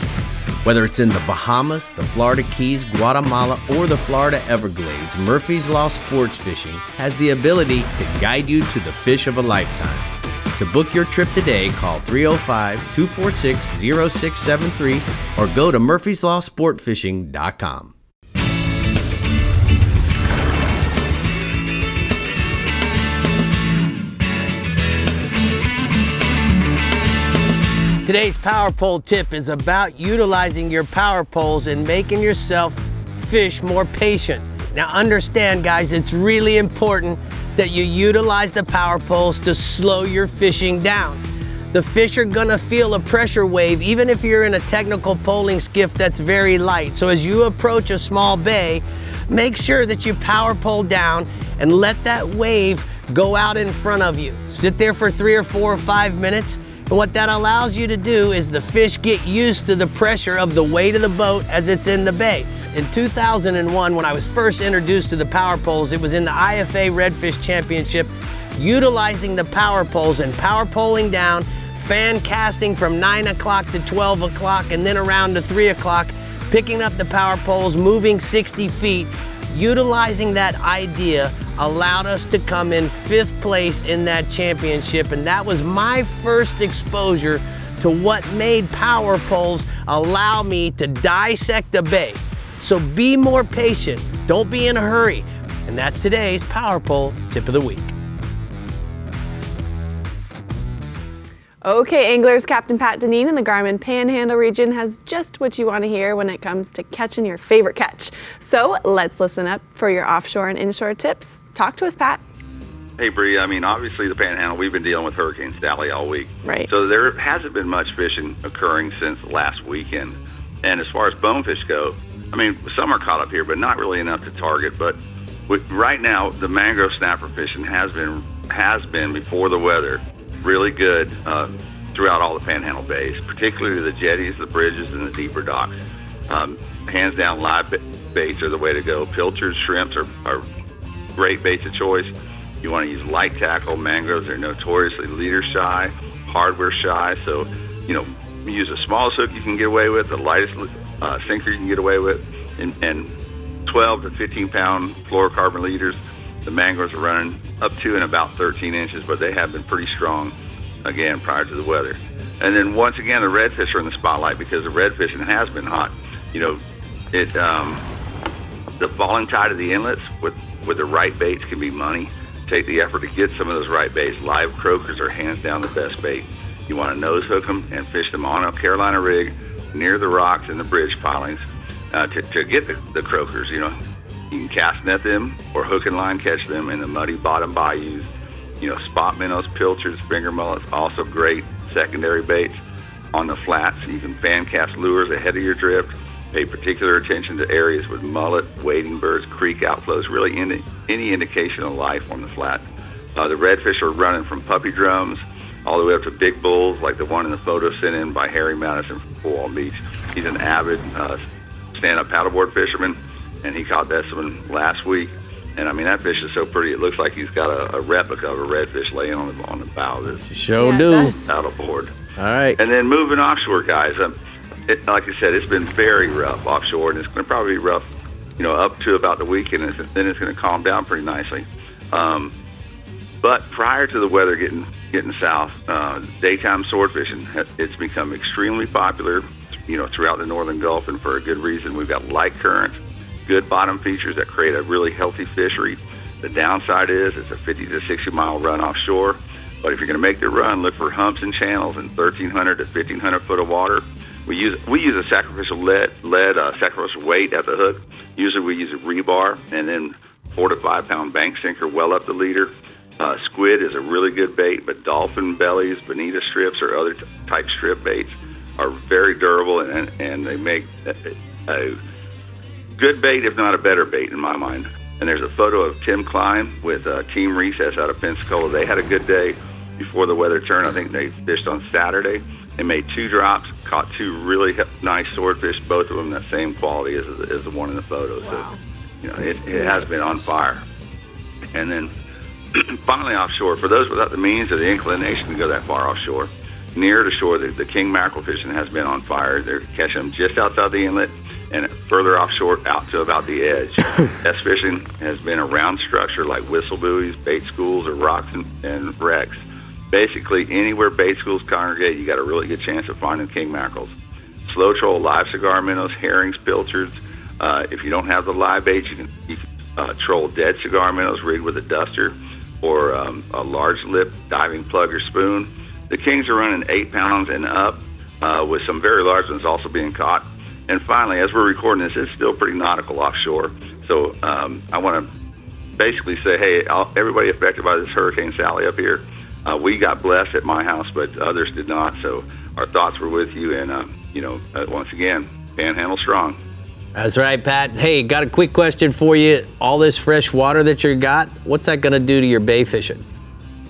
Whether it's in the Bahamas, the Florida Keys, Guatemala, or the Florida Everglades, Murphy's Law Sports Fishing has the ability to guide you to the fish of a lifetime. To book your trip today, call 305-246-0673 or go to murphyslawsportfishing.com. Today's power pole tip is about utilizing your power poles and making yourself fish more patient. Now understand, guys, it's really important that you utilize the power poles to slow your fishing down. The fish are gonna feel a pressure wave even if you're in a technical poling skiff that's very light. So as you approach a small bay, make sure that you power pole down and let that wave go out in front of you. Sit there for 3 or 4 or 5 minutes. And what that allows you to do is the fish get used to the pressure of the weight of the boat as it's in the bay. In 2001, when I was first introduced to the power poles, it was in the IFA Redfish Championship, utilizing the power poles and power poling down, fan casting from 9 o'clock to 12 o'clock and then around to 3 o'clock, picking up the power poles, moving 60 feet. Utilizing that idea allowed us to come in 5th place in that championship, and that was my first exposure to what made power poles allow me to dissect a bay. So be more patient, don't be in a hurry, and that's today's power pole tip of the week. Okay, anglers, Captain Pat Deneen in the Garmin Panhandle region has just what you want to hear when it comes to catching your favorite catch. So let's listen up for your offshore and inshore tips. Talk to us, Pat. Hey, Brie, I mean, obviously the Panhandle, we've been dealing with Hurricane Sally all week. Right. So there hasn't been much fishing occurring since last weekend. And as far as bonefish go, I mean, some are caught up here, but not really enough to target. But right now, the mangrove snapper fishing has been before the weather really good throughout all the Panhandle bays, particularly the jetties, the bridges, and the deeper docks. Hands down, live baits are the way to go. Pilchards, shrimps are great baits of choice. You want to use light tackle. Mangroves are notoriously leader shy, hardware shy. So, you know, use the smallest hook you can get away with, the lightest sinker you can get away with, and 12 to 15 pound fluorocarbon leaders. The mangroves are running up to and about 13 inches, but they have been pretty strong, again, prior to the weather. And then once again, the redfish are in the spotlight because the redfishing has been hot. You know, the falling tide of the inlets with the right baits can be money. Take the effort to get some of those right baits. Live croakers are hands down the best bait. You want to nose hook them and fish them on a Carolina rig near the rocks and the bridge pilings. to get the croakers. You can cast net them or hook and line catch them in the muddy bottom bayous. Spot minnows, pilchards, finger mullets, also great secondary baits. On the flats, you can fan cast lures ahead of your drift. Pay particular attention to areas with mullet, wading birds, creek outflows, really any indication of life on the flat. The redfish are running from puppy drums all the way up to big bulls, like the one in the photo sent in by Harry Madison from Full Beach. He's an avid stand-up paddleboard fisherman, and he caught this one last week. And I mean, that fish is so pretty. It looks like he's got a replica of a redfish laying on the bow of this paddleboard. All right. And then moving offshore, guys. Like I said, it's been very rough offshore, and it's going to probably be rough, up to about the weekend, and then it's going to calm down pretty nicely. But prior to the weather getting south, daytime sword fishing, it's become extremely popular, throughout the northern Gulf, and for a good reason. We've got light currents, good bottom features that create a really healthy fishery. The downside is it's a 50 to 60 mile run offshore, but if you're going to make the run, look for humps and channels in 1,300 to 1,500 foot of water. We use a sacrificial lead sacrificial weight at the hook. Usually we use a rebar and then 4 to 5 pound bank sinker well up the leader. Squid is a really good bait, but dolphin bellies, bonita strips, or other type strip baits are very durable, and they make a good bait, if not a better bait, in my mind. And there's a photo of Tim Klein with Team Recess out of Pensacola. They had a good day before the weather turned. I think they fished on Saturday. They made 2 drops, caught 2 really nice swordfish, both of them that same quality as the one in the photo. Wow. So, it has been on fire. And then finally offshore, for those without the means or the inclination to go that far offshore, near to shore, the king mackerel fishing has been on fire. They're catching them just outside the inlet and further offshore out to about the edge. S fishing has been a round structure like whistle buoys, bait schools, or rocks and wrecks. Basically, anywhere bait schools congregate, you got a really good chance of finding king mackerels. Slow troll live cigar minnows, herrings, pilchards. If you don't have the live bait, you can troll dead cigar minnows rigged with a duster or a large lip diving plug or spoon. The kings are running 8 pounds and up, with some very large ones also being caught. And finally, as we're recording this, it's still pretty nautical offshore. So I want to basically say, hey, everybody affected by this Hurricane Sally up here, we got blessed at my house, but others did not. So our thoughts were with you. And, once again, Panhandle strong. That's right, Pat. Hey, got a quick question for you. All this fresh water that you got, what's that going to do to your bay fishing?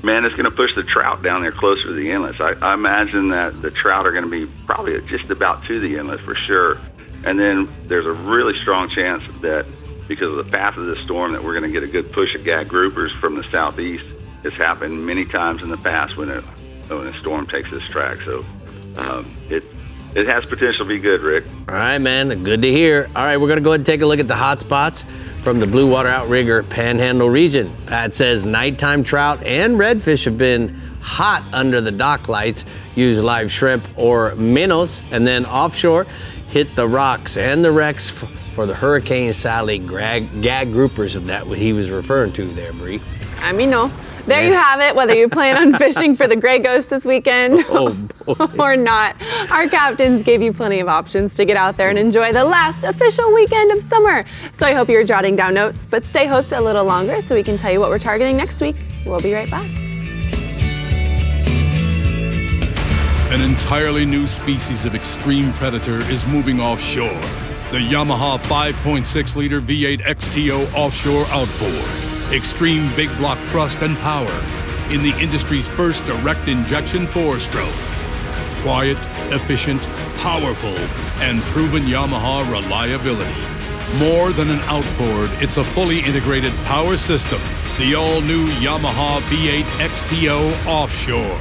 Man, it's going to push the trout down there closer to the inlets. I imagine that the trout are going to be probably just about to the inlet for sure. And then there's a really strong chance that because of the path of this storm that we're going to get a good push of gag groupers from the southeast. It's happened many times in the past when a storm takes this track. So it has potential to be good, Rick. All right, man. Good to hear. All right, we're going to go ahead and take a look at the hot spots from the Blue Water Outrigger Panhandle region. Pat says nighttime trout and redfish have been hot under the dock lights. Use live shrimp or minnows, and then offshore, hit the rocks and the wrecks for the Hurricane Sally gag groupers that he was referring to there, Brie. I mean, no. There you have it, whether you plan on fishing for the gray ghost this weekend or not. Our captains gave you plenty of options to get out there and enjoy the last official weekend of summer. So I hope you're jotting down notes, but stay hooked a little longer so we can tell you what we're targeting next week. We'll be right back. An entirely new species of extreme predator is moving offshore. The Yamaha 5.6-liter V8 XTO offshore outboard. Extreme big block thrust and power in the industry's first direct injection 4-stroke. Quiet, efficient, powerful, and proven Yamaha reliability. More than an outboard, it's a fully integrated power system. The all-new Yamaha V8 XTO offshore.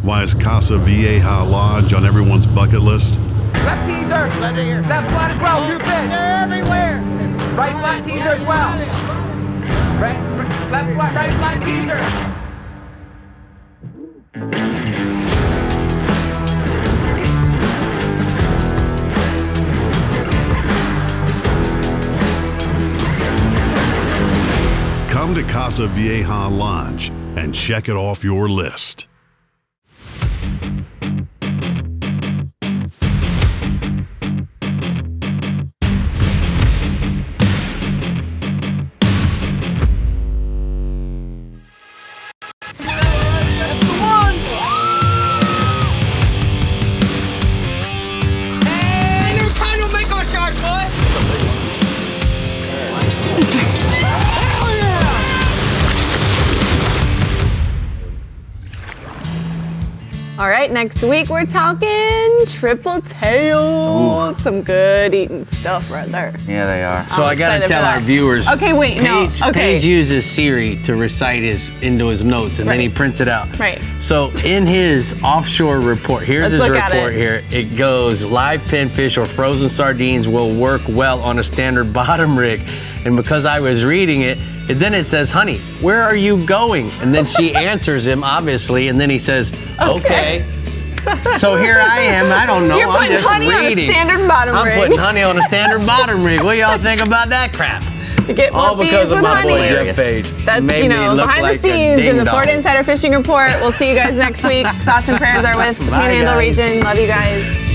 Why is CASA VIEJA Lodge on everyone's bucket list? Left teaser. Left flat as well, 2 fish. They're everywhere. Right flat teaser as well. Left flat, right flat teaser. Come to Casa Vieja Lounge and check it off your list. All right, next week we're talking triple tail. Ooh. Some good eating stuff right there. Yeah, they are. So I gotta tell our viewers. Okay, wait, Paige uses Siri to recite into his notes, and then he prints it out. Right. So in his offshore report, here's Let's his look at report it. here. It goes, live pinfish or frozen sardines will work well on a standard bottom rig. And because I was reading it, then it says, honey, where are you going? And then she answers him, obviously, and then he says, okay. So here I am, I don't know, You're I'm putting just honey reading. on a standard bottom rig. I'm putting honey on a standard bottom rig. What y'all think about that crap? You get All more because bees of with my boy honey. Jeff Page. That's, Made me look behind like the a scenes in the ding-dong. Florida Insider Fishing Report. We'll see you guys next week. Thoughts and prayers are with Bye, Panhandle guys. region. Love you guys.